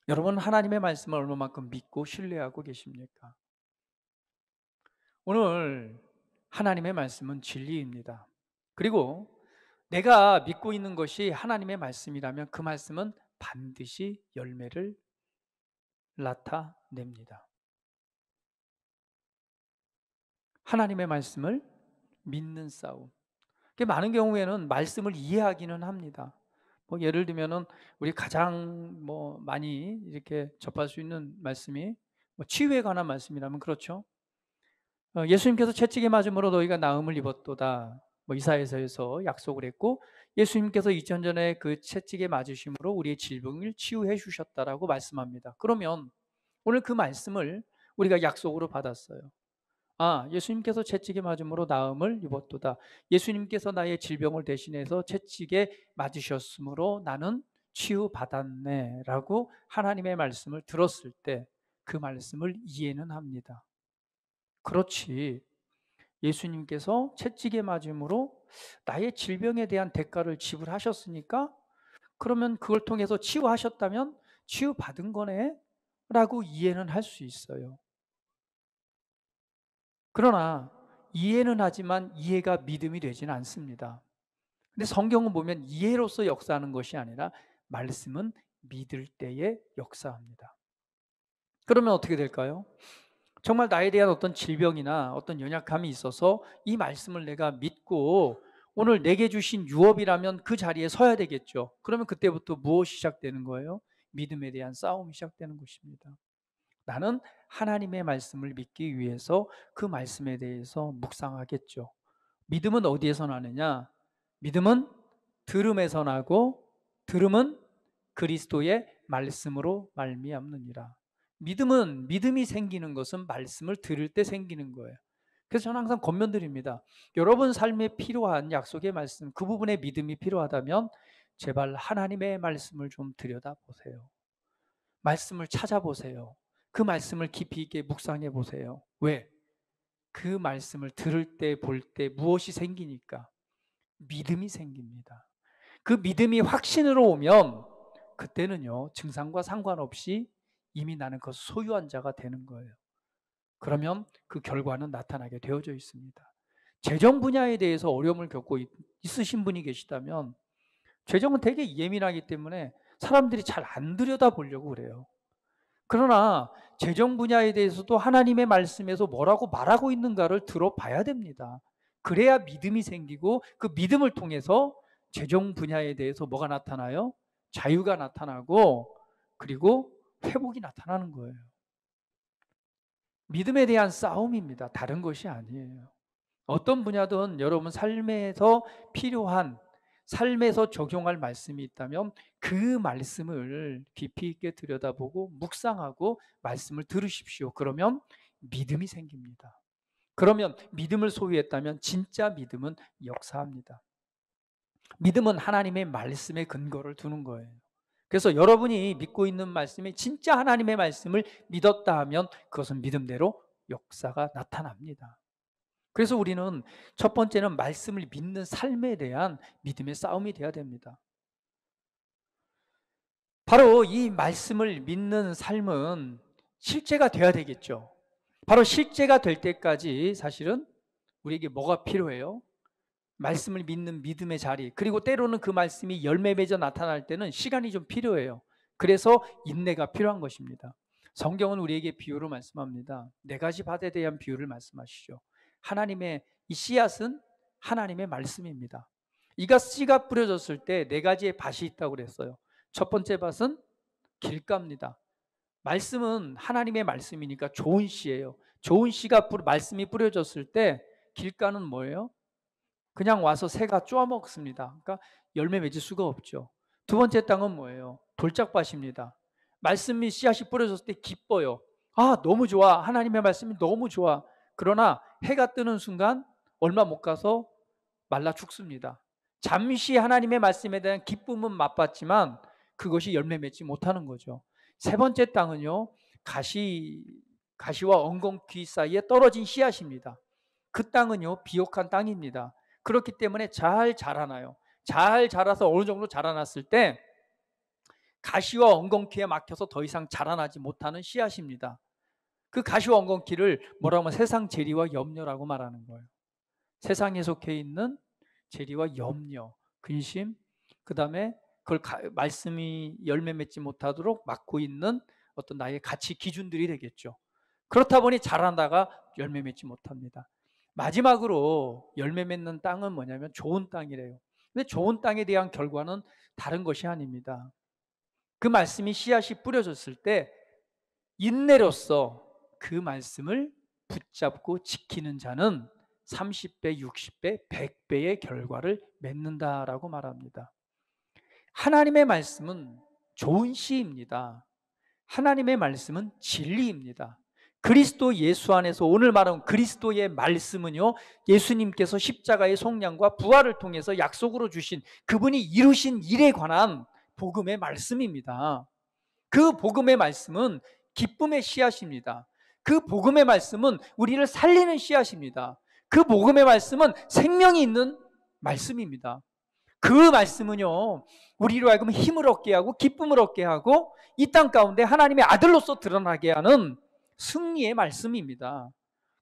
여러분, 하나님의 말씀을 얼마만큼 믿고 신뢰하고 계십니까? 오늘 하나님의 말씀은 진리입니다. 그리고 내가 믿고 있는 것이 하나님의 말씀이라면 그 말씀은 반드시 열매를 나타냅니다. 하나님의 말씀을 믿는 싸움. 많은 경우에는 말씀을 이해하기는 합니다. 뭐 예를 들면은 우리 가장 많이 이렇게 접할 수 있는 말씀이 치유에 관한 말씀이라면 그렇죠. 예수님께서 채찍에 맞음으로 너희가 나음을 입었도다. 이사야서에서 약속을 했고 예수님께서 2000년 전에 그 채찍에 맞으심으로 우리의 질병을 치유해 주셨다라고 말씀합니다. 그러면 오늘 그 말씀을 우리가 약속으로 받았어요. 아, 예수님께서 채찍에 맞음으로 나음을 입었도다. 예수님께서 나의 질병을 대신해서 채찍에 맞으셨으므로 나는 치유받았네 라고 하나님의 말씀을 들었을 때 그 말씀을 이해는 합니다. 그렇지, 예수님께서 채찍에 맞음으로 나의 질병에 대한 대가를 지불하셨으니까 그러면 그걸 통해서 치유하셨다면 치유받은 거네 라고 이해는 할 수 있어요. 그러나 이해는 하지만 이해가 믿음이 되지는 않습니다. 근데 성경은 보면 이해로서 역사하는 것이 아니라 말씀은 믿을 때에 역사합니다. 그러면 어떻게 될까요? 정말 나에 대한 어떤 질병이나 어떤 연약함이 있어서 이 말씀을 내가 믿고 오늘 내게 주신 유업이라면 그 자리에 서야 되겠죠. 그러면 그때부터 무엇이 시작되는 거예요? 믿음에 대한 싸움이 시작되는 것입니다. 나는 하나님의 말씀을 믿기 위해서 그 말씀에 대해서 묵상하겠죠. 믿음은 어디에서 나느냐? 믿음은 들음에서 나고 들음은 그리스도의 말씀으로 말미암느니라. 믿음이 생기는 것은 말씀을 들을 때 생기는 거예요. 그래서 저는 항상 권면드립니다. 여러분 삶에 필요한 약속의 말씀, 그 부분에 믿음이 필요하다면 제발 하나님의 말씀을 좀 들여다보세요. 말씀을 찾아보세요. 그 말씀을 깊이 있게 묵상해 보세요. 왜? 그 말씀을 들을 때, 볼 때 무엇이 생기니까? 믿음이 생깁니다. 그 믿음이 확신으로 오면 그때는요, 증상과 상관없이 이미 나는 그 소유한 자가 되는 거예요. 그러면 그 결과는 나타나게 되어져 있습니다. 재정 분야에 대해서 어려움을 겪고 있으신 분이 계시다면 재정은 되게 예민하기 때문에 사람들이 잘 안 들여다보려고 그래요. 그러나 재정 분야에 대해서도 하나님의 말씀에서 뭐라고 말하고 있는가를 들어봐야 됩니다. 그래야 믿음이 생기고 그 믿음을 통해서 재정 분야에 대해서 뭐가 나타나요? 자유가 나타나고 그리고 회복이 나타나는 거예요. 믿음에 대한 싸움입니다. 다른 것이 아니에요. 어떤 분야든 여러분 삶에서 필요한 삶에서 적용할 말씀이 있다면 그 말씀을 깊이 있게 들여다보고 묵상하고 말씀을 들으십시오. 그러면 믿음이 생깁니다. 그러면 믿음을 소유했다면 진짜 믿음은 역사합니다. 믿음은 하나님의 말씀에 근거를 두는 거예요. 그래서 여러분이 믿고 있는 말씀이 진짜 하나님의 말씀을 믿었다 하면 그것은 믿음대로 역사가 나타납니다. 그래서 우리는 첫 번째는 말씀을 믿는 삶에 대한 믿음의 싸움이 돼야 됩니다. 바로 이 말씀을 믿는 삶은 실제가 돼야 되겠죠. 바로 실제가 될 때까지 사실은 우리에게 뭐가 필요해요? 말씀을 믿는 믿음의 자리, 그리고 때로는 그 말씀이 열매 맺어 나타날 때는 시간이 좀 필요해요. 그래서 인내가 필요한 것입니다. 성경은 우리에게 비유로 말씀합니다. 네 가지 밭에 대한 비유를 말씀하시죠. 하나님의 이 씨앗은 하나님의 말씀입니다. 이가 씨가 뿌려졌을 때 네 가지의 밭이 있다고 그랬어요. 첫 번째 밭은 길가입니다. 말씀은 하나님의 말씀이니까 좋은 씨예요. 좋은 씨가 말씀이 뿌려졌을 때 길가는 뭐예요? 그냥 와서 새가 쪼아먹습니다. 그러니까 열매 맺을 수가 없죠. 두 번째 땅은 뭐예요? 돌짝밭입니다. 말씀이 씨앗이 뿌려졌을 때 기뻐요. 아, 너무 좋아. 하나님의 말씀이 너무 좋아. 그러나 해가 뜨는 순간 얼마 못 가서 말라 죽습니다. 잠시 하나님의 말씀에 대한 기쁨은 맛봤지만 그것이 열매 맺지 못하는 거죠. 세 번째 땅은요, 가시와 엉겅퀴 사이에 떨어진 씨앗입니다. 그 땅은요, 비옥한 땅입니다. 그렇기 때문에 잘 자라나요. 잘 자라서 어느 정도 자라났을 때 가시와 엉겅퀴에 막혀서 더 이상 자라나지 못하는 씨앗입니다. 그 가시와 엉겅퀴를 뭐라고 하면 세상 재리와 염려라고 말하는 거예요. 세상에 속해 있는 재리와 염려, 근심, 그 다음에 그걸 말씀이 열매 맺지 못하도록 막고 있는 어떤 나의 가치 기준들이 되겠죠. 그렇다 보니 자라다가 열매 맺지 못합니다. 마지막으로 열매 맺는 땅은 뭐냐면 좋은 땅이래요. 근데 좋은 땅에 대한 결과는 다른 것이 아닙니다. 그 말씀이 씨앗이 뿌려졌을 때 인내로서 그 말씀을 붙잡고 지키는 자는 30배, 60배, 100배의 결과를 맺는다라고 말합니다. 하나님의 말씀은 좋은 씨입니다. 하나님의 말씀은 진리입니다. 그리스도 예수 안에서 오늘 말한 그리스도의 말씀은요, 예수님께서 십자가의 속량과 부활을 통해서 약속으로 주신 그분이 이루신 일에 관한 복음의 말씀입니다. 그 복음의 말씀은 기쁨의 씨앗입니다. 그 복음의 말씀은 우리를 살리는 씨앗입니다. 그 복음의 말씀은 생명이 있는 말씀입니다. 그 말씀은요, 우리로 하여금 힘을 얻게 하고 기쁨을 얻게 하고 이 땅 가운데 하나님의 아들로서 드러나게 하는 승리의 말씀입니다.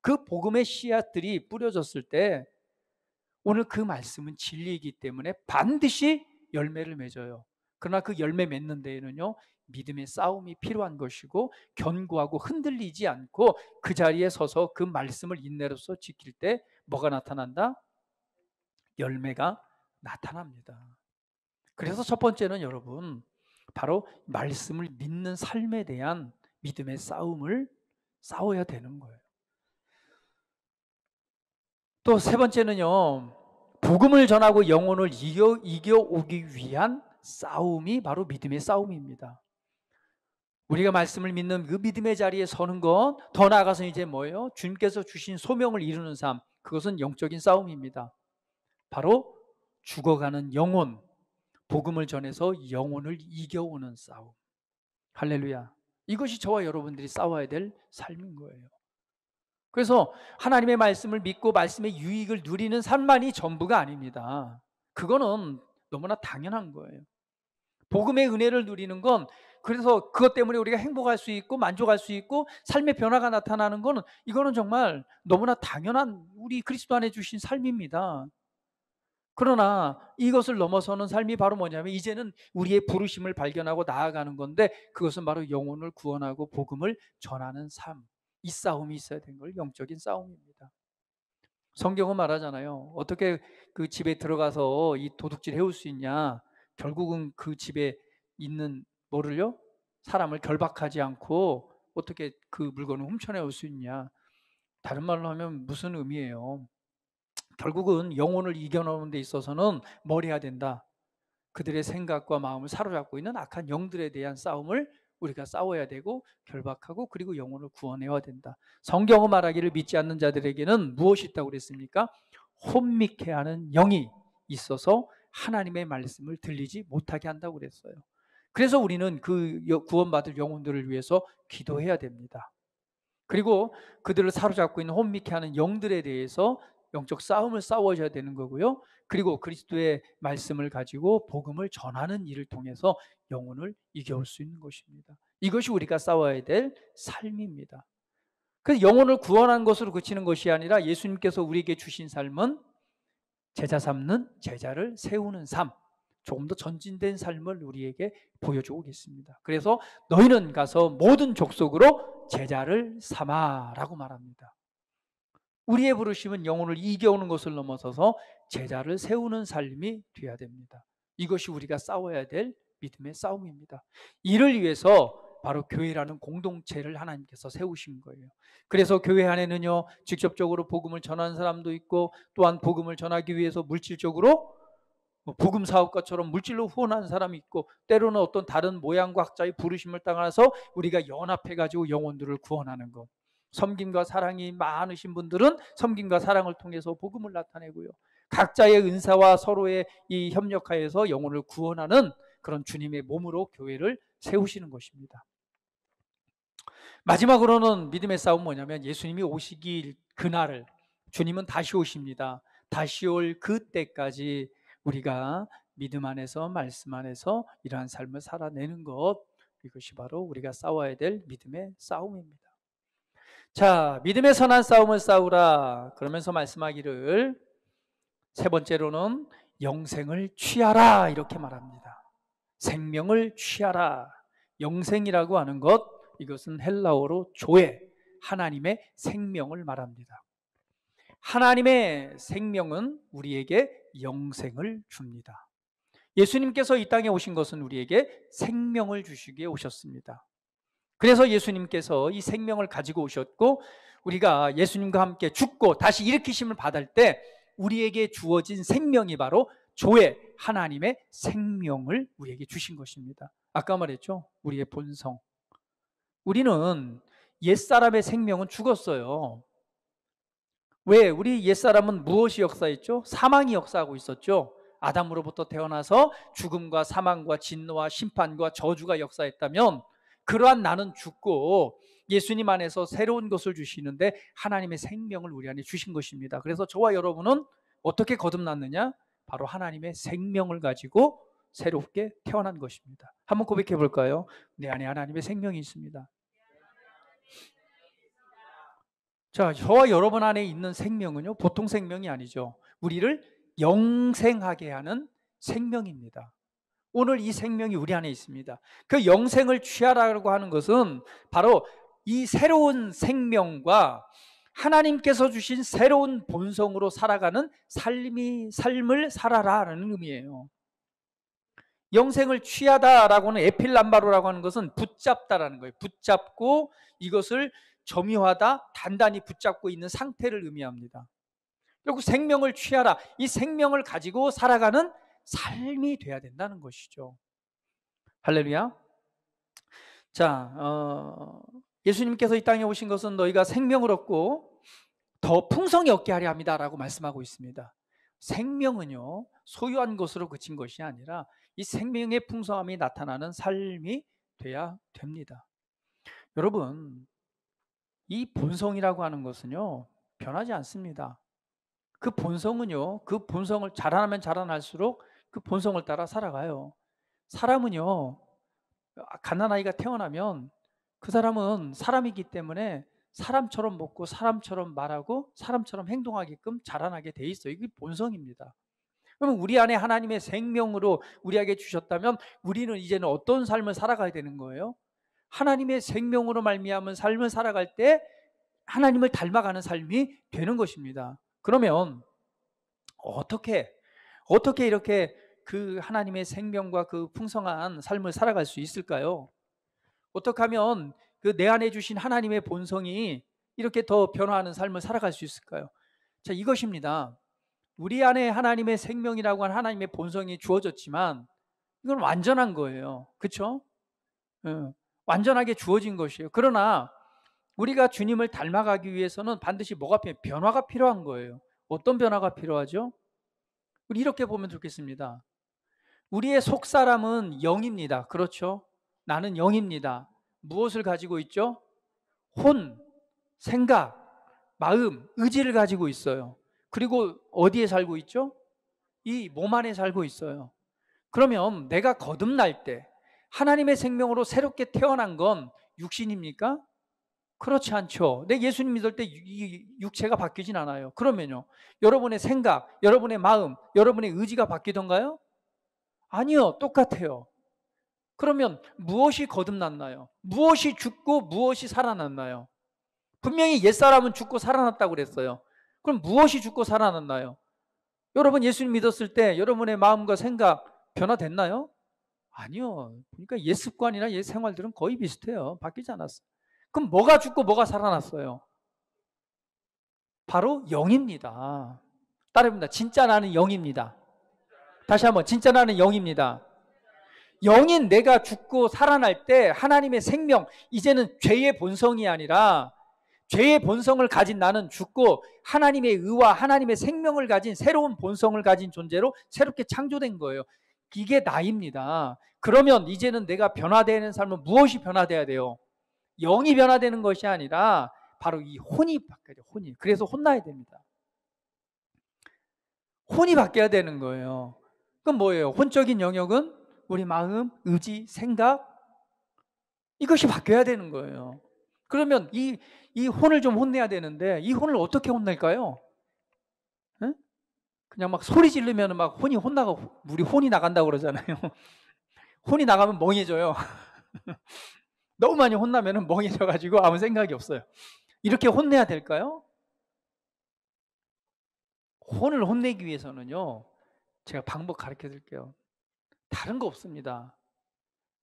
그 복음의 씨앗들이 뿌려졌을 때 오늘 그 말씀은 진리이기 때문에 반드시 열매를 맺어요. 그러나 그 열매 맺는 데에는요, 믿음의 싸움이 필요한 것이고 견고하고 흔들리지 않고 그 자리에 서서 그 말씀을 인내로서 지킬 때 뭐가 나타난다? 열매가 나타납니다. 그래서 첫 번째는 여러분, 바로 말씀을 믿는 삶에 대한 믿음의 싸움을 싸워야 되는 거예요. 또 세 번째는요, 복음을 전하고 영혼을 이겨오기 위한 싸움이 바로 믿음의 싸움입니다. 우리가 말씀을 믿는 그 믿음의 자리에 서는 것, 더 나아가서 이제 뭐예요? 주님께서 주신 소명을 이루는 삶, 그것은 영적인 싸움입니다. 바로 죽어가는 영혼, 복음을 전해서 영혼을 이겨오는 싸움. 할렐루야. 이것이 저와 여러분들이 싸워야 될 삶인 거예요. 그래서 하나님의 말씀을 믿고 말씀의 유익을 누리는 삶만이 전부가 아닙니다. 그거는 너무나 당연한 거예요. 복음의 은혜를 누리는 건, 그래서 그것 때문에 우리가 행복할 수 있고 만족할 수 있고 삶의 변화가 나타나는 거는, 이거는 정말 너무나 당연한 우리 그리스도 안에 주신 삶입니다. 그러나 이것을 넘어서는 삶이 바로 뭐냐면, 이제는 우리의 부르심을 발견하고 나아가는 건데, 그것은 바로 영혼을 구원하고 복음을 전하는 삶. 이 싸움이 있어야 되는 걸 영적인 싸움입니다. 성경은 말하잖아요. 어떻게 그 집에 들어가서 이 도둑질 해올 수 있냐? 결국은 그 집에 있는 뭐를요? 사람을 결박하지 않고 어떻게 그 물건을 훔쳐내올 수 있냐? 다른 말로 하면 무슨 의미예요? 결국은 영혼을 이겨놓는 데 있어서는 뭘 해야 된다? 그들의 생각과 마음을 사로잡고 있는 악한 영들에 대한 싸움을 우리가 싸워야 되고 결박하고, 그리고 영혼을 구원해야 된다. 성경은 말하기를 믿지 않는 자들에게는 무엇이 있다고 그랬습니까? 혼미케 하는 영이 있어서 하나님의 말씀을 들리지 못하게 한다고 그랬어요. 그래서 우리는 그 구원받을 영혼들을 위해서 기도해야 됩니다. 그리고 그들을 사로잡고 있는 혼미케 하는 영들에 대해서 영적 싸움을 싸워줘야 되는 거고요. 그리고 그리스도의 말씀을 가지고 복음을 전하는 일을 통해서 영혼을 이겨올 수 있는 것입니다. 이것이 우리가 싸워야 될 삶입니다. 그래서 영혼을 구원한 것으로 그치는 것이 아니라 예수님께서 우리에게 주신 삶은 제자 삼는, 제자를 세우는 삶, 조금 더 전진된 삶을 우리에게 보여주고 계십니다. 그래서 너희는 가서 모든 족속으로 제자를 삼아라고 말합니다. 우리의 부르심은 영혼을 이겨오는 것을 넘어서서 제자를 세우는 삶이 되어야 됩니다. 이것이 우리가 싸워야 될 믿음의 싸움입니다. 이를 위해서 바로 교회라는 공동체를 하나님께서 세우신 거예요. 그래서 교회 안에는요, 직접적으로 복음을 전하는 사람도 있고, 또한 복음을 전하기 위해서 물질적으로 복음 사업가처럼 물질로 후원하는 사람이 있고, 때로는 어떤 다른 모양과 학자의 부르심을 따라서 우리가 연합해가지고 영혼들을 구원하는 것. 섬김과 사랑이 많으신 분들은 섬김과 사랑을 통해서 복음을 나타내고요, 각자의 은사와 서로의 이 협력하여서 영혼을 구원하는 그런 주님의 몸으로 교회를 세우시는 것입니다. 마지막으로는 믿음의 싸움은 뭐냐면, 예수님이 오시길 그날을, 주님은 다시 오십니다. 다시 올 그때까지 우리가 믿음 안에서 말씀 안에서 이러한 삶을 살아내는 것, 이것이 바로 우리가 싸워야 될 믿음의 싸움입니다. 자, 믿음의 선한 싸움을 싸우라 그러면서 말씀하기를, 세 번째로는 영생을 취하라 이렇게 말합니다. 생명을 취하라. 영생이라고 하는 것, 이것은 헬라어로 조에, 하나님의 생명을 말합니다. 하나님의 생명은 우리에게 영생을 줍니다. 예수님께서 이 땅에 오신 것은 우리에게 생명을 주시기에 오셨습니다. 그래서 예수님께서 이 생명을 가지고 오셨고, 우리가 예수님과 함께 죽고 다시 일으키심을 받을 때 우리에게 주어진 생명이 바로 조에, 하나님의 생명을 우리에게 주신 것입니다. 아까 말했죠, 우리의 본성. 우리는 옛사람의 생명은 죽었어요. 왜? 우리 옛사람은 무엇이 역사했죠? 사망이 역사하고 있었죠. 아담으로부터 태어나서 죽음과 사망과 진노와 심판과 저주가 역사했다면, 그러한 나는 죽고 예수님 안에서 새로운 것을 주시는데 하나님의 생명을 우리 안에 주신 것입니다. 그래서 저와 여러분은 어떻게 거듭났느냐? 바로 하나님의 생명을 가지고 새롭게 태어난 것입니다. 한번 고백해 볼까요? 내 안에 하나님의 생명이 있습니다. 자, 저와 여러분 안에 있는 생명은요, 보통 생명이 아니죠. 우리를 영생하게 하는 생명입니다. 오늘 이 생명이 우리 안에 있습니다. 그 영생을 취하라고 하는 것은 바로 이 새로운 생명과 하나님께서 주신 새로운 본성으로 살아가는 삶을 살아라라는 의미예요. 영생을 취하다라고는 에필람바로라고 하는 것은 붙잡다라는 거예요. 붙잡고 이것을 점유하다, 단단히 붙잡고 있는 상태를 의미합니다. 결국 생명을 취하라. 이 생명을 가지고 살아가는 삶이 돼야 된다는 것이죠. 할렐루야. 자, 예수님께서 이 땅에 오신 것은 너희가 생명을 얻고 더 풍성히 얻게 하려 합니다라고 말씀하고 있습니다. 생명은요, 소유한 것으로 그친 것이 아니라 이 생명의 풍성함이 나타나는 삶이 돼야 됩니다. 여러분, 이 본성이라고 하는 것은요, 변하지 않습니다. 그 본성은요, 그 본성을 자라나면 자라날수록 그 본성을 따라 살아가요. 사람은요, 갓난아이가 태어나면 그 사람은 사람이기 때문에 사람처럼 먹고 사람처럼 말하고 사람처럼 행동하게끔 자라나게 돼 있어요. 이게 본성입니다. 그러면 우리 안에 하나님의 생명으로 우리에게 주셨다면 우리는 이제는 어떤 삶을 살아가야 되는 거예요? 하나님의 생명으로 말미암은 삶을 살아갈 때 하나님을 닮아가는 삶이 되는 것입니다. 그러면 어떻게 이렇게 그 하나님의 생명과 그 풍성한 삶을 살아갈 수 있을까요? 어떻게 하면 그 내 안에 주신 하나님의 본성이 이렇게 더 변화하는 삶을 살아갈 수 있을까요? 자, 이것입니다. 우리 안에 하나님의 생명이라고 하는 하나님의 본성이 주어졌지만 이건 완전한 거예요. 그렇죠? 완전하게 주어진 것이에요. 그러나 우리가 주님을 닮아가기 위해서는 반드시 뭐가 변화가 필요한 거예요. 어떤 변화가 필요하죠? 우리 이렇게 보면 좋겠습니다. 우리의 속사람은 영입니다. 그렇죠? 나는 영입니다. 무엇을 가지고 있죠? 혼, 생각, 마음, 의지를 가지고 있어요. 그리고 어디에 살고 있죠? 이 몸 안에 살고 있어요. 그러면 내가 거듭날 때 하나님의 생명으로 새롭게 태어난 건 육신입니까? 그렇지 않죠. 내 예수님 믿을 때 이 육체가 바뀌진 않아요. 그러면요, 여러분의 생각, 여러분의 마음, 여러분의 의지가 바뀌던가요? 아니요, 똑같아요. 그러면 무엇이 거듭났나요? 무엇이 죽고 무엇이 살아났나요? 분명히 옛사람은 죽고 살아났다고 그랬어요. 그럼 무엇이 죽고 살아났나요? 여러분 예수님 믿었을 때 여러분의 마음과 생각 변화됐나요? 아니요. 그러니까 옛 습관이나 옛 생활들은 거의 비슷해요. 바뀌지 않았어요. 그럼 뭐가 죽고 뭐가 살아났어요? 바로 영입니다. 따라해봅니다. 진짜 나는 영입니다. 다시 한번, 진짜 나는 영입니다. 영인 내가 죽고 살아날 때 하나님의 생명, 이제는 죄의 본성이 아니라 죄의 본성을 가진 나는 죽고 하나님의 의와 하나님의 생명을 가진 새로운 본성을 가진 존재로 새롭게 창조된 거예요. 이게 나입니다. 그러면 이제는 내가 변화되는 삶은 무엇이 변화돼야 돼요? 영이 변화되는 것이 아니라 바로 이 혼이 바뀌어야 돼요. 혼이. 그래서 혼나야 됩니다. 혼이 바뀌어야 되는 거예요. 그럼 뭐예요? 혼적인 영역은 우리 마음, 의지, 생각, 이것이 바뀌어야 되는 거예요. 그러면 이 혼을 좀 혼내야 되는데 이 혼을 어떻게 혼낼까요? 응? 그냥 막 소리 지르면 막 혼이 혼나고 우리 혼이 나간다고 그러잖아요. 혼이 나가면 멍해져요. 너무 많이 혼나면 멍해져가지고 아무 생각이 없어요. 이렇게 혼내야 될까요? 혼을 혼내기 위해서는요, 제가 방법 가르쳐 드릴게요. 다른 거 없습니다.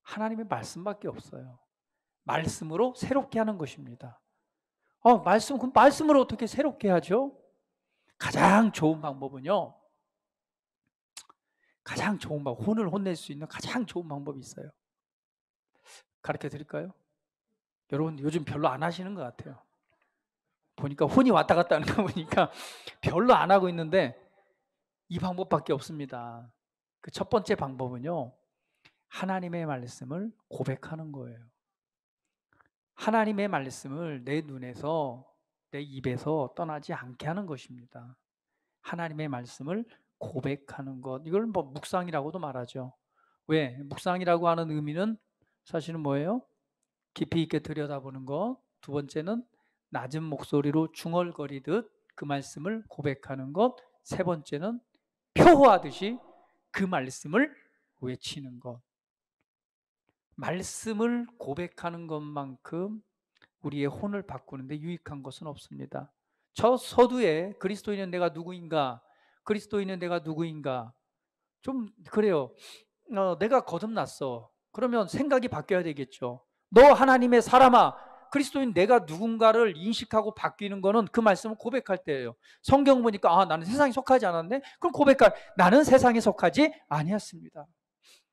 하나님의 말씀밖에 없어요. 말씀으로 새롭게 하는 것입니다. 그럼 말씀으로 어떻게 새롭게 하죠? 가장 좋은 방법은요, 혼을 혼낼 수 있는 가장 좋은 방법이 있어요. 가르쳐 드릴까요? 여러분 요즘 별로 안 하시는 것 같아요. 보니까 혼이 왔다 갔다 하는 거 보니까 별로 안 하고 있는데 이 방법밖에 없습니다. 그 첫 번째 방법은요, 하나님의 말씀을 고백하는 거예요. 하나님의 말씀을 내 눈에서, 내 입에서 떠나지 않게 하는 것입니다. 하나님의 말씀을 고백하는 것, 이걸 뭐 묵상이라고도 말하죠. 왜? 묵상이라고 하는 의미는 사실은 뭐예요? 깊이 있게 들여다보는 것. 두 번째는 낮은 목소리로 중얼거리듯 그 말씀을 고백하는 것. 세 번째는 표호하듯이 그 말씀을 외치는 것. 말씀을 고백하는 것만큼 우리의 혼을 바꾸는데 유익한 것은 없습니다. 저 서두에 그리스도인은 내가 누구인가? 그리스도인은 내가 누구인가? 좀 그래요. 내가 거듭났어. 그러면 생각이 바뀌어야 되겠죠. 너 하나님의 사람아, 그리스도인 내가 누군가를 인식하고 바뀌는 거는 그 말씀을 고백할 때예요. 성경 보니까 나는 세상에 속하지 않았네? 그럼 고백할 나는 세상에 속하지 아니었습니다.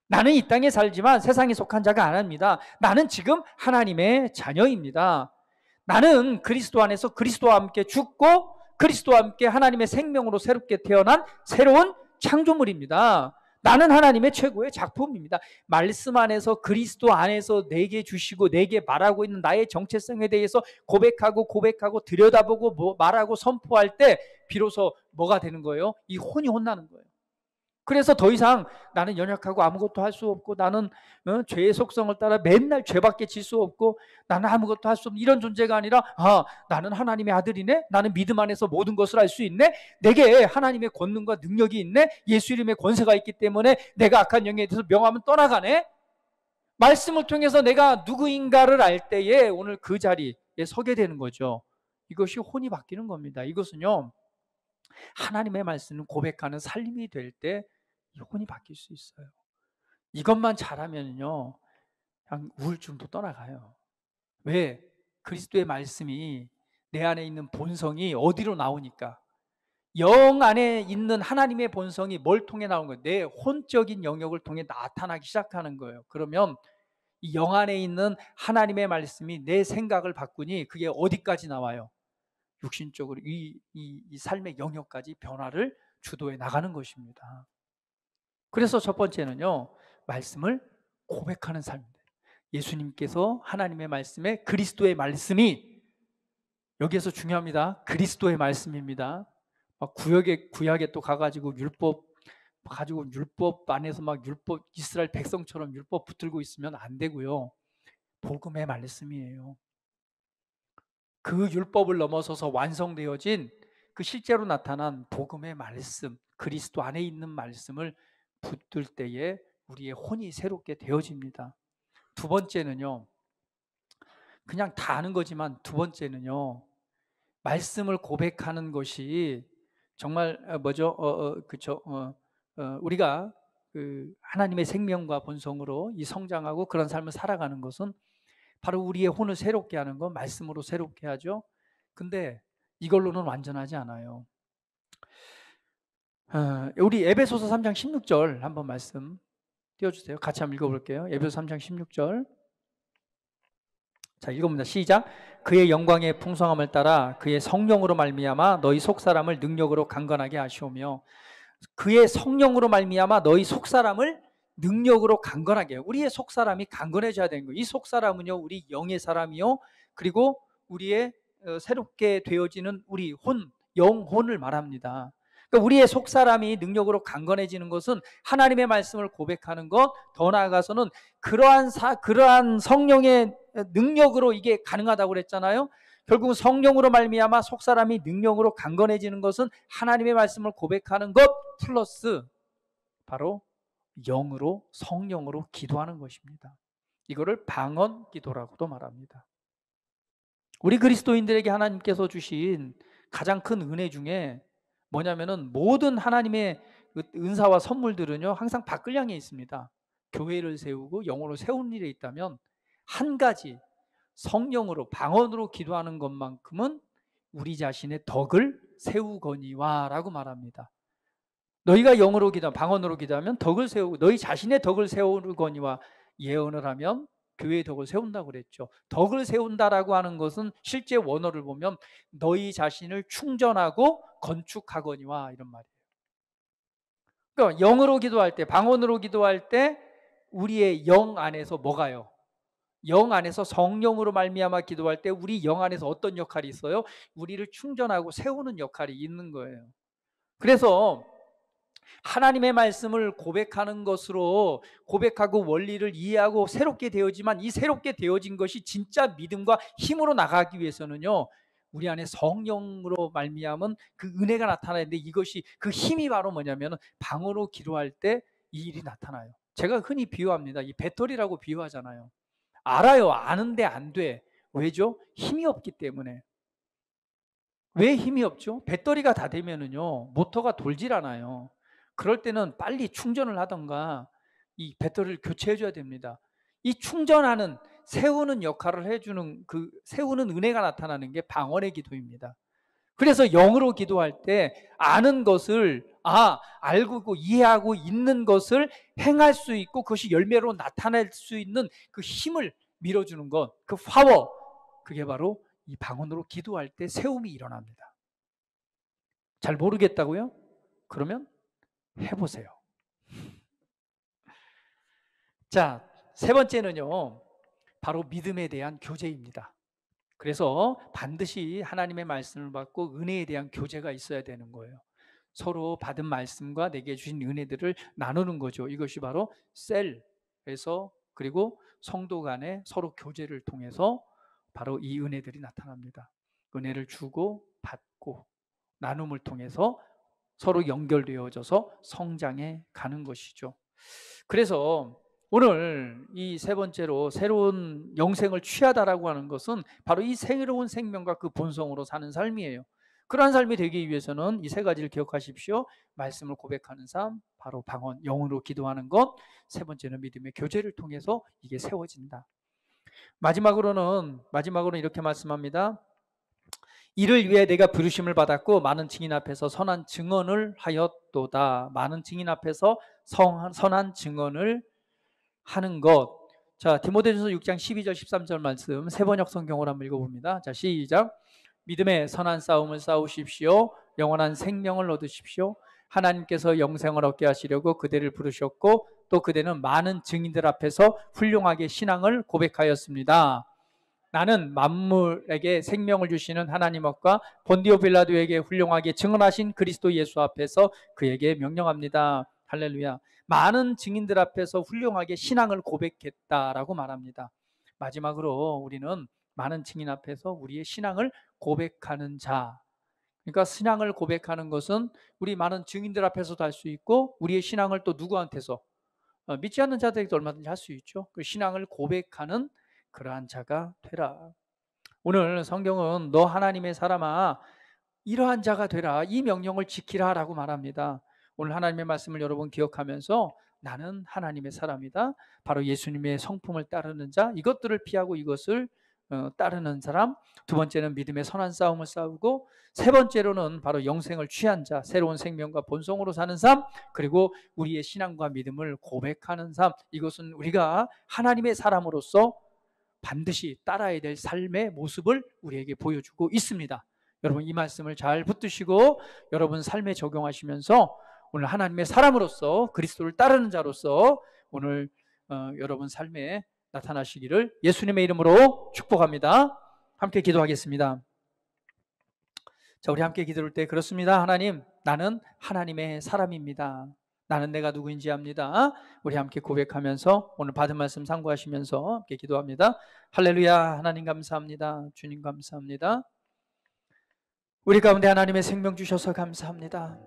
나는 이 땅에 살지만 세상에 속한 자가 아닙니다. 나는 지금 하나님의 자녀입니다. 나는 그리스도 안에서 그리스도와 함께 죽고 그리스도와 함께 하나님의 생명으로 새롭게 태어난 새로운 창조물입니다. 나는 하나님의 최고의 작품입니다. 말씀 안에서 그리스도 안에서 내게 주시고 내게 말하고 있는 나의 정체성에 대해서 고백하고 들여다보고 말하고 선포할 때 비로소 뭐가 되는 거예요? 이 혼이 혼나는 거예요. 그래서 더 이상 나는 연약하고 아무것도 할 수 없고 나는 죄의 속성을 따라 맨날 죄밖에 질 수 없고 나는 아무것도 할 수 없는 이런 존재가 아니라 나는 하나님의 아들이네. 나는 믿음 안에서 모든 것을 알 수 있네. 내게 하나님의 권능과 능력이 있네. 예수 이름의 권세가 있기 때문에 내가 악한 영에 대해서 명하면 떠나가네. 말씀을 통해서 내가 누구인가를 알 때에 오늘 그 자리에 서게 되는 거죠. 이것이 혼이 바뀌는 겁니다. 이것은요, 하나님의 말씀을 고백하는 삶이 될 때 혼이 바뀔 수 있어요. 이것만 잘하면요, 그냥 우울증도 떠나가요. 왜? 그리스도의 말씀이 내 안에 있는 본성이 어디로 나오니까. 영 안에 있는 하나님의 본성이 뭘 통해 나오는 거예요? 내 혼적인 영역을 통해 나타나기 시작하는 거예요. 그러면 이 영 안에 있는 하나님의 말씀이 내 생각을 바꾸니 그게 어디까지 나와요? 육신적으로 이 삶의 영역까지 변화를 주도해 나가는 것입니다. 그래서 첫 번째는요, 말씀을 고백하는 삶입니다. 예수님께서 하나님의 말씀에 그리스도의 말씀이, 여기에서 중요합니다. 그리스도의 말씀입니다. 막 구약에 또 가가지고 율법 안에서 막 율법 이스라엘 백성처럼 율법 붙들고 있으면 안 되고요. 복음의 말씀이에요. 그 율법을 넘어서서 완성되어진 그 실제로 나타난 복음의 말씀, 그리스도 안에 있는 말씀을 붙들 때에 우리의 혼이 새롭게 되어집니다. 두 번째는요, 그냥 다 아는 거지만 두 번째는요, 말씀을 고백하는 것이 정말 우리가 그 하나님의 생명과 본성으로 이 성장하고 그런 삶을 살아가는 것은 바로 우리의 혼을 새롭게 하는 것, 말씀으로 새롭게 하죠. 근데 이걸로는 완전하지 않아요. 우리 에베소서 3장 16절 한번 말씀 띄워주세요. 같이 한번 읽어볼게요. 에베소서 3장 16절. 자, 읽어봅니다. 시작. 그의 영광의 풍성함을 따라 그의 성령으로 말미암아 너희 속사람을 능력으로 강건하게 하시오며. 그의 성령으로 말미암아 너희 속사람을 능력으로 강건하게. 우리의 속사람이 강건해져야 되는 거예요. 이 속사람은요, 우리 영의 사람이요, 그리고 우리의 새롭게 되어지는 우리 영혼을 말합니다. 그러니까 우리의 속사람이 능력으로 강건해지는 것은 하나님의 말씀을 고백하는 것, 더 나아가서는 그러한 성령의 능력으로 이게 가능하다고 그랬잖아요. 결국 성령으로 말미암아 속사람이 능력으로 강건해지는 것은 하나님의 말씀을 고백하는 것 플러스 바로 영으로, 성령으로 기도하는 것입니다. 이거를 방언 기도라고도 말합니다. 우리 그리스도인들에게 하나님께서 주신 가장 큰 은혜 중에 뭐냐면은 모든 하나님의 은사와 선물들은요, 항상 밖을 향해 있습니다. 교회를 세우고 영으로 세운 일에 있다면 한 가지, 성령으로 방언으로 기도하는 것만큼은 우리 자신의 덕을 세우거니와 라고 말합니다. 너희가 영으로 기도하면, 방언으로 기도하면 덕을 세우고 너희 자신의 덕을 세우거니와 예언을 하면 교회의 덕을 세운다고 그랬죠. 덕을 세운다라고 하는 것은 실제 원어를 보면 너희 자신을 충전하고 건축하거니와 이런 말이에요. 그러니까 영으로 기도할 때, 방언으로 기도할 때 우리의 영 안에서 뭐가요? 영 안에서 성령으로 말미암아 기도할 때 우리 영 안에서 어떤 역할이 있어요? 우리를 충전하고 세우는 역할이 있는 거예요. 그래서 하나님의 말씀을 고백하는 것으로 고백하고 원리를 이해하고 새롭게 되어지만 이 새롭게 되어진 것이 진짜 믿음과 힘으로 나가기 위해서는요, 우리 안에 성령으로 말미암은 그 은혜가 나타나는데, 이것이 그 힘이 바로 뭐냐면 방언으로 기도할 때 이 일이 나타나요. 제가 흔히 비유합니다. 이 배터리라고 비유하잖아요. 알아요. 아는데 안 돼. 왜죠? 힘이 없기 때문에. 왜 힘이 없죠? 배터리가 다 되면은요, 모터가 돌질 않아요. 그럴 때는 빨리 충전을 하던가 이 배터리를 교체해 줘야 됩니다. 이 충전하는, 세우는 역할을 해주는, 그 세우는 은혜가 나타나는 게 방언의 기도입니다. 그래서 영으로 기도할 때 아는 것을, 알고 이해하고 있는 것을 행할 수 있고 그것이 열매로 나타낼 수 있는 그 힘을 밀어주는 것, 그 파워, 그게 바로 이 방언으로 기도할 때 세움이 일어납니다. 잘 모르겠다고요? 그러면 해보세요. 자, 세 번째는요, 바로 믿음에 대한 교제입니다. 그래서 반드시 하나님의 말씀을 받고 은혜에 대한 교제가 있어야 되는 거예요. 서로 받은 말씀과 내게 주신 은혜들을 나누는 거죠. 이것이 바로 셀에서, 그리고 성도 간에 서로 교제를 통해서 바로 이 은혜들이 나타납니다. 은혜를 주고 받고 나눔을 통해서 서로 연결되어져서 성장해 가는 것이죠. 그래서 오늘 이 세 번째로 새로운 영생을 취하다라고 하는 것은 바로 이 새로운 생명과 그 본성으로 사는 삶이에요. 그러한 삶이 되기 위해서는 이 세 가지를 기억하십시오. 말씀을 고백하는 삶, 바로 방언, 영으로 기도하는 것, 세 번째는 믿음의 교제를 통해서 이게 세워진다. 마지막으로는 이렇게 말씀합니다. 이를 위해 내가 부르심을 받았고 많은 증인 앞에서 선한 증언을 하였도다. 많은 증인 앞에서 선한 증언을 하는 것. 자, 디모데전서 6장 12절 13절 말씀 세 번역 성경으로 한번 읽어봅니다. 자, 시작. 믿음의 선한 싸움을 싸우십시오. 영원한 생명을 얻으십시오. 하나님께서 영생을 얻게 하시려고 그대를 부르셨고 또 그대는 많은 증인들 앞에서 훌륭하게 신앙을 고백하였습니다. 나는 만물에게 생명을 주시는 하나님 앞과 본디오 빌라도에게 훌륭하게 증언하신 그리스도 예수 앞에서 그에게 명령합니다. 할렐루야. 많은 증인들 앞에서 훌륭하게 신앙을 고백했다라고 말합니다. 마지막으로 우리는 많은 증인 앞에서 우리의 신앙을 고백하는 자. 그러니까 신앙을 고백하는 것은 우리 많은 증인들 앞에서도 할 수 있고 우리의 신앙을 또 누구한테서, 믿지 않는 자들에게도 얼마든지 할 수 있죠. 그 신앙을 고백하는 그러한 자가 되라. 오늘 성경은 너 하나님의 사람아 이러한 자가 되라, 이 명령을 지키라 라고 말합니다. 오늘 하나님의 말씀을 여러분 기억하면서 나는 하나님의 사람이다, 바로 예수님의 성품을 따르는 자, 이것들을 피하고 이것을 따르는 사람. 두 번째는 믿음의 선한 싸움을 싸우고, 세 번째로는 바로 영생을 취한 자, 새로운 생명과 본성으로 사는 삶, 그리고 우리의 신앙과 믿음을 고백하는 삶. 이것은 우리가 하나님의 사람으로서 반드시 따라야 될 삶의 모습을 우리에게 보여주고 있습니다. 여러분 이 말씀을 잘 붙드시고 여러분 삶에 적용하시면서 오늘 하나님의 사람으로서, 그리스도를 따르는 자로서 오늘 여러분 삶에 나타나시기를 예수님의 이름으로 축복합니다. 함께 기도하겠습니다. 자, 우리 함께 기도할 때 그렇습니다. 하나님, 나는 하나님의 사람입니다. 나는 내가 누구인지 압니다. 우리 함께 고백하면서 오늘 받은 말씀 상고하시면서 함께 기도합니다. 할렐루야. 하나님 감사합니다. 주님 감사합니다. 우리 가운데 하나님의 생명 주셔서 감사합니다.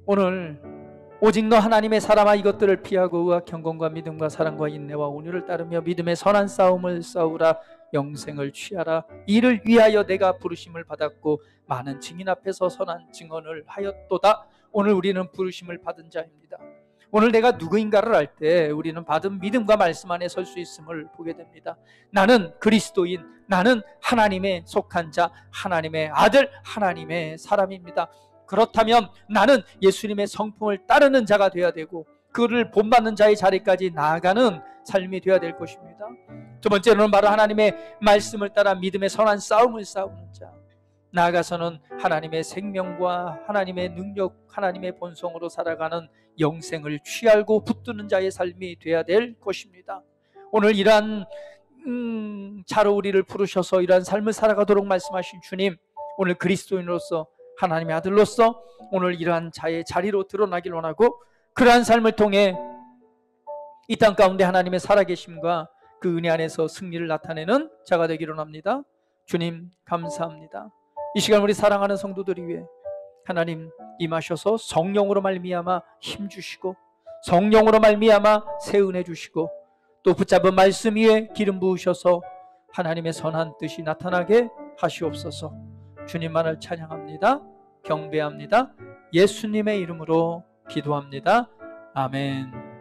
오늘 오직 너 하나님의 사람아 이것들을 피하고 의와 경건과 믿음과 사랑과 인내와 온유를 따르며 믿음의 선한 싸움을 싸우라. 영생을 취하라. 이를 위하여 내가 부르심을 받았고 많은 증인 앞에서 선한 증언을 하였도다. 오늘 우리는 부르심을 받은 자입니다. 오늘 내가 누구인가를 알 때 우리는 받은 믿음과 말씀 안에 설 수 있음을 보게 됩니다. 나는 그리스도인, 나는 하나님의 속한 자, 하나님의 아들, 하나님의 사람입니다. 그렇다면 나는 예수님의 성품을 따르는 자가 되어야 되고 그를 본받는 자의 자리까지 나아가는 삶이 되어야 될 것입니다. 두 번째로는 바로 하나님의 말씀을 따라 믿음의 선한 싸움을 싸우는 자, 나아가서는 하나님의 생명과 하나님의 능력, 하나님의 본성으로 살아가는 영생을 취하고 붙드는 자의 삶이 되어야 될 것입니다. 오늘 이러한 자로 우리를 부르셔서 이러한 삶을 살아가도록 말씀하신 주님, 오늘 그리스도인으로서 하나님의 아들로서 오늘 이러한 자의 자리로 드러나길 원하고 그러한 삶을 통해 이 땅 가운데 하나님의 살아계심과 그 은혜 안에서 승리를 나타내는 자가 되기를 원합니다. 주님 감사합니다. 이 시간 우리 사랑하는 성도들이 위해 하나님 임하셔서 성령으로 말미암아 힘주시고 성령으로 말미암아 새 은혜 주시고 또 붙잡은 말씀 위에 기름 부으셔서 하나님의 선한 뜻이 나타나게 하시옵소서. 주님만을 찬양합니다. 경배합니다. 예수님의 이름으로 기도합니다. 아멘.